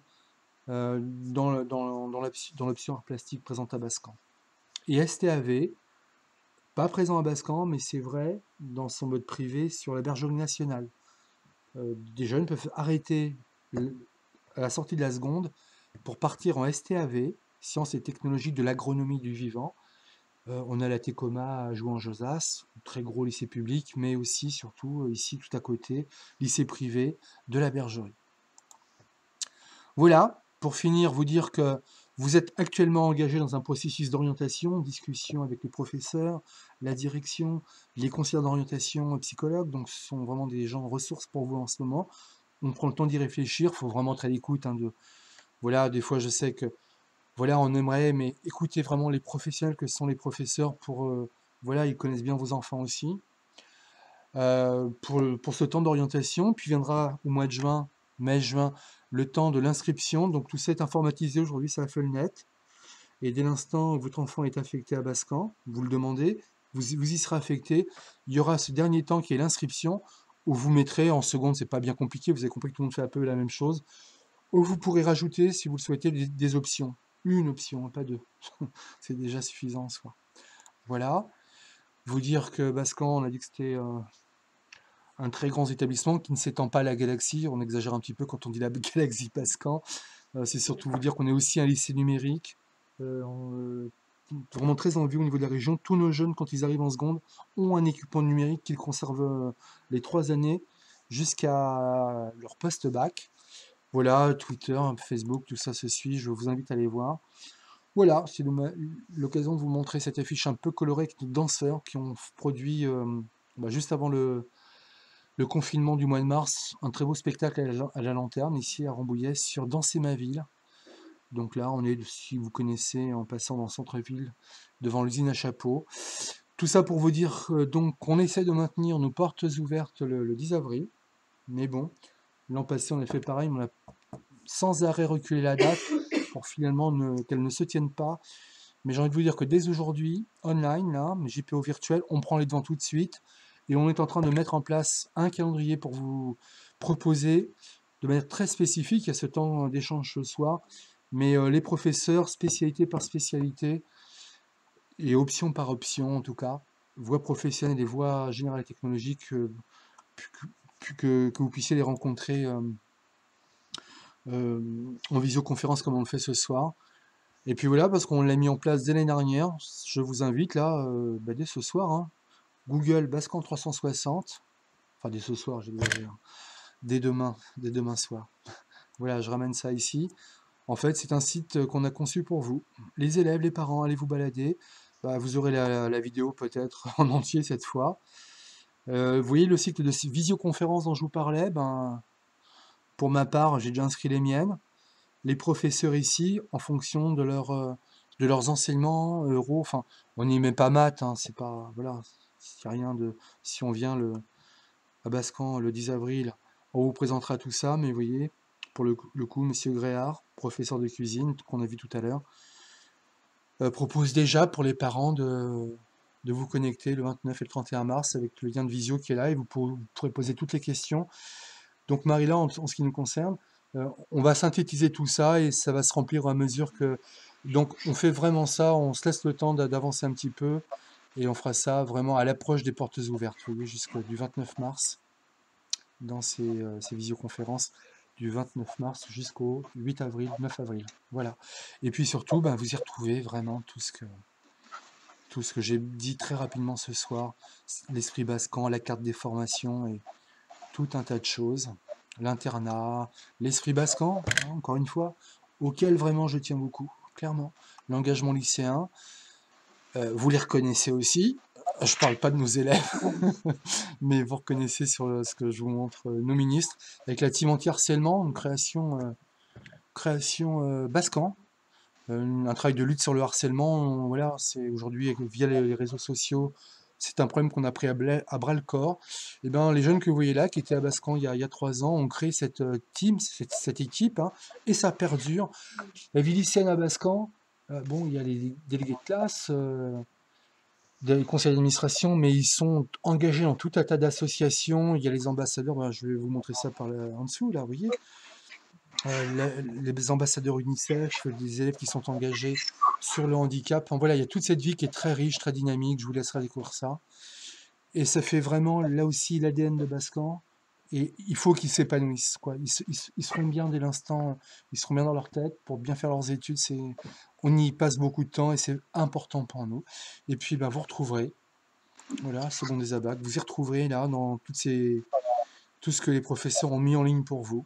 dans l'option art plastique présente à Bascan. Et STAV, pas présent à Bascan, mais c'est vrai, dans son mode privé, sur la bergerie nationale. Des jeunes peuvent arrêter à la sortie de la seconde pour partir en STAV, Sciences et technologies de l'agronomie du vivant. On a la Técoma à Jouan-Josas, très gros lycée public, mais aussi, surtout, ici, tout à côté, lycée privé de la bergerie. Voilà, pour finir, vous dire que vous êtes actuellement engagé dans un processus d'orientation, discussion avec les professeurs, la direction, les conseillers d'orientation, psychologues, donc ce sont vraiment des gens ressources pour vous en ce moment. On prend le temps d'y réfléchir, il faut vraiment être à l'écoute, hein, voilà, des fois je sais que voilà, on aimerait, mais écoutez vraiment les professionnels que sont les professeurs pour voilà, ils connaissent bien vos enfants aussi. Pour ce temps d'orientation, puis viendra au mois de juin, mai-juin, le temps de l'inscription. Donc tout ça est informatisé aujourd'hui sur la Feuillenet. Et dès l'instant où votre enfant est affecté à Bascan, vous le demandez, vous y serez affecté. Il y aura ce dernier temps qui est l'inscription, où vous mettrez en seconde, c'est pas bien compliqué, vous avez compris que tout le monde fait un peu la même chose, où vous pourrez rajouter, si vous le souhaitez, des options. Une option, pas deux. C'est déjà suffisant en soi. Voilà. Vous dire que Bascan, on a dit que c'était un très grand établissement qui ne s'étend pas à la galaxie. On exagère un petit peu quand on dit la galaxie Bascan. C'est surtout vous dire qu'on est aussi un lycée numérique. Vraiment très en vue au niveau de la région. Tous nos jeunes, quand ils arrivent en seconde, ont un équipement numérique qu'ils conservent les 3 années jusqu'à leur post-bac. Voilà, Twitter, Facebook, tout ça se suit. Je vous invite à aller voir. Voilà, c'est l'occasion de vous montrer cette affiche un peu colorée avec nos danseurs qui ont produit, juste avant le confinement du mois de mars, un très beau spectacle à la lanterne, ici à Rambouillet, sur Danser ma ville. Donc là, on est, si vous connaissez, en passant dans le centre-ville, devant l'usine à chapeaux. Tout ça pour vous dire donc qu'on essaie de maintenir nos portes ouvertes le 10 avril. Mais bon, l'an passé, on a fait pareil, mais on a sans arrêt reculé la date pour finalement qu'elle ne se tienne pas. Mais j'ai envie de vous dire que dès aujourd'hui, online, là, JPO virtuel, on prend les devants tout de suite. Et on est en train de mettre en place un calendrier pour vous proposer de manière très spécifique, il y a ce temps d'échange ce soir, mais les professeurs, spécialité par spécialité, et option par option en tout cas, voies professionnelles et voies générales et technologiques, que vous puissiez les rencontrer en visioconférence comme on le fait ce soir. Et puis voilà, parce qu'on l'a mis en place dès l'année dernière, je vous invite là, dès ce soir, hein, Google Bascan 360, enfin dès ce soir, j'exagère, dès demain soir. Voilà, je ramène ça ici. En fait, c'est un site qu'on a conçu pour vous. Les élèves, les parents, allez vous balader. Bah, vous aurez la vidéo peut-être en entier cette fois. Vous voyez le cycle de visioconférence dont je vous parlais, ben, pour ma part, j'ai déjà inscrit les miennes. Les professeurs ici, en fonction de leurs enseignements euros, enfin, on n'y met pas maths, hein, c'est pas, voilà, c'est rien de, si on vient à Bascan le 10 avril, on vous présentera tout ça, mais vous voyez, pour le coup, Monsieur Gréard, professeur de cuisine, qu'on a vu tout à l'heure, propose déjà pour les parents de vous connecter le 29 et le 31 mars avec le lien de visio qui est là et vous pourrez poser toutes les questions. Donc Marie-Laure, en ce qui nous concerne, on va synthétiser tout ça et ça va se remplir à mesure que... Donc on fait vraiment ça, on se laisse le temps d'avancer un petit peu et on fera ça vraiment à l'approche des portes ouvertes, vous voyez, jusqu'au du 29 mars, dans ces visioconférences, du 29 mars jusqu'au 8 avril, 9 avril. Voilà. Et puis surtout, ben, vous y retrouvez vraiment tout ce que j'ai dit très rapidement ce soir, l'esprit bascan, la carte des formations et tout un tas de choses. L'internat, l'esprit bascan, hein, encore une fois, auquel vraiment je tiens beaucoup, clairement. L'engagement lycéen, vous les reconnaissez aussi. Je parle pas de nos élèves, mais vous reconnaissez sur ce que je vous montre nos ministres, avec la team anti-harcèlement, une création bascan, un travail de lutte sur le harcèlement. Voilà, c'est aujourd'hui via les réseaux sociaux, c'est un problème qu'on a pris à bras le corps. Et ben, les jeunes que vous voyez là, qui étaient à Bascan il y a 3 ans, ont créé cette team, cette équipe, hein, et ça perdure. La vie lycéenne à Bascan, bon, il y a les délégués de classe, des conseils d'administration, mais ils sont engagés dans tout un tas d'associations. Il y a les ambassadeurs, ben, je vais vous montrer ça en dessous, là, vous voyez. Les ambassadeurs UNICEF, des élèves qui sont engagés sur le handicap. Enfin, voilà, il y a toute cette vie qui est très riche, très dynamique. Je vous laisserai découvrir ça. Et ça fait vraiment, là aussi, l'ADN de Bascan. Et il faut qu'ils s'épanouissent, quoi. Ils seront bien dès l'instant, ils seront bien dans leur tête pour bien faire leurs études. On y passe beaucoup de temps et c'est important pour nous. Et puis, ben, vous retrouverez, voilà, seconde des abacs, vous y retrouverez là dans tout ce que les professeurs ont mis en ligne pour vous.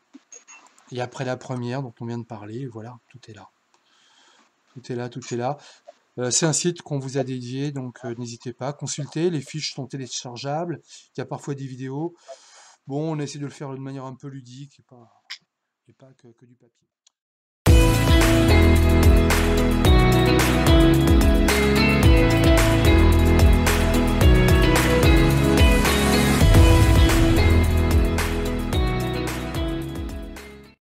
Et après la première dont on vient de parler, voilà, tout est là. Tout est là, tout est là. C'est un site qu'on vous a dédié, donc n'hésitez pas à consulter. Les fiches sont téléchargeables. Il y a parfois des vidéos. Bon, on essaie de le faire de manière un peu ludique et pas que du papier.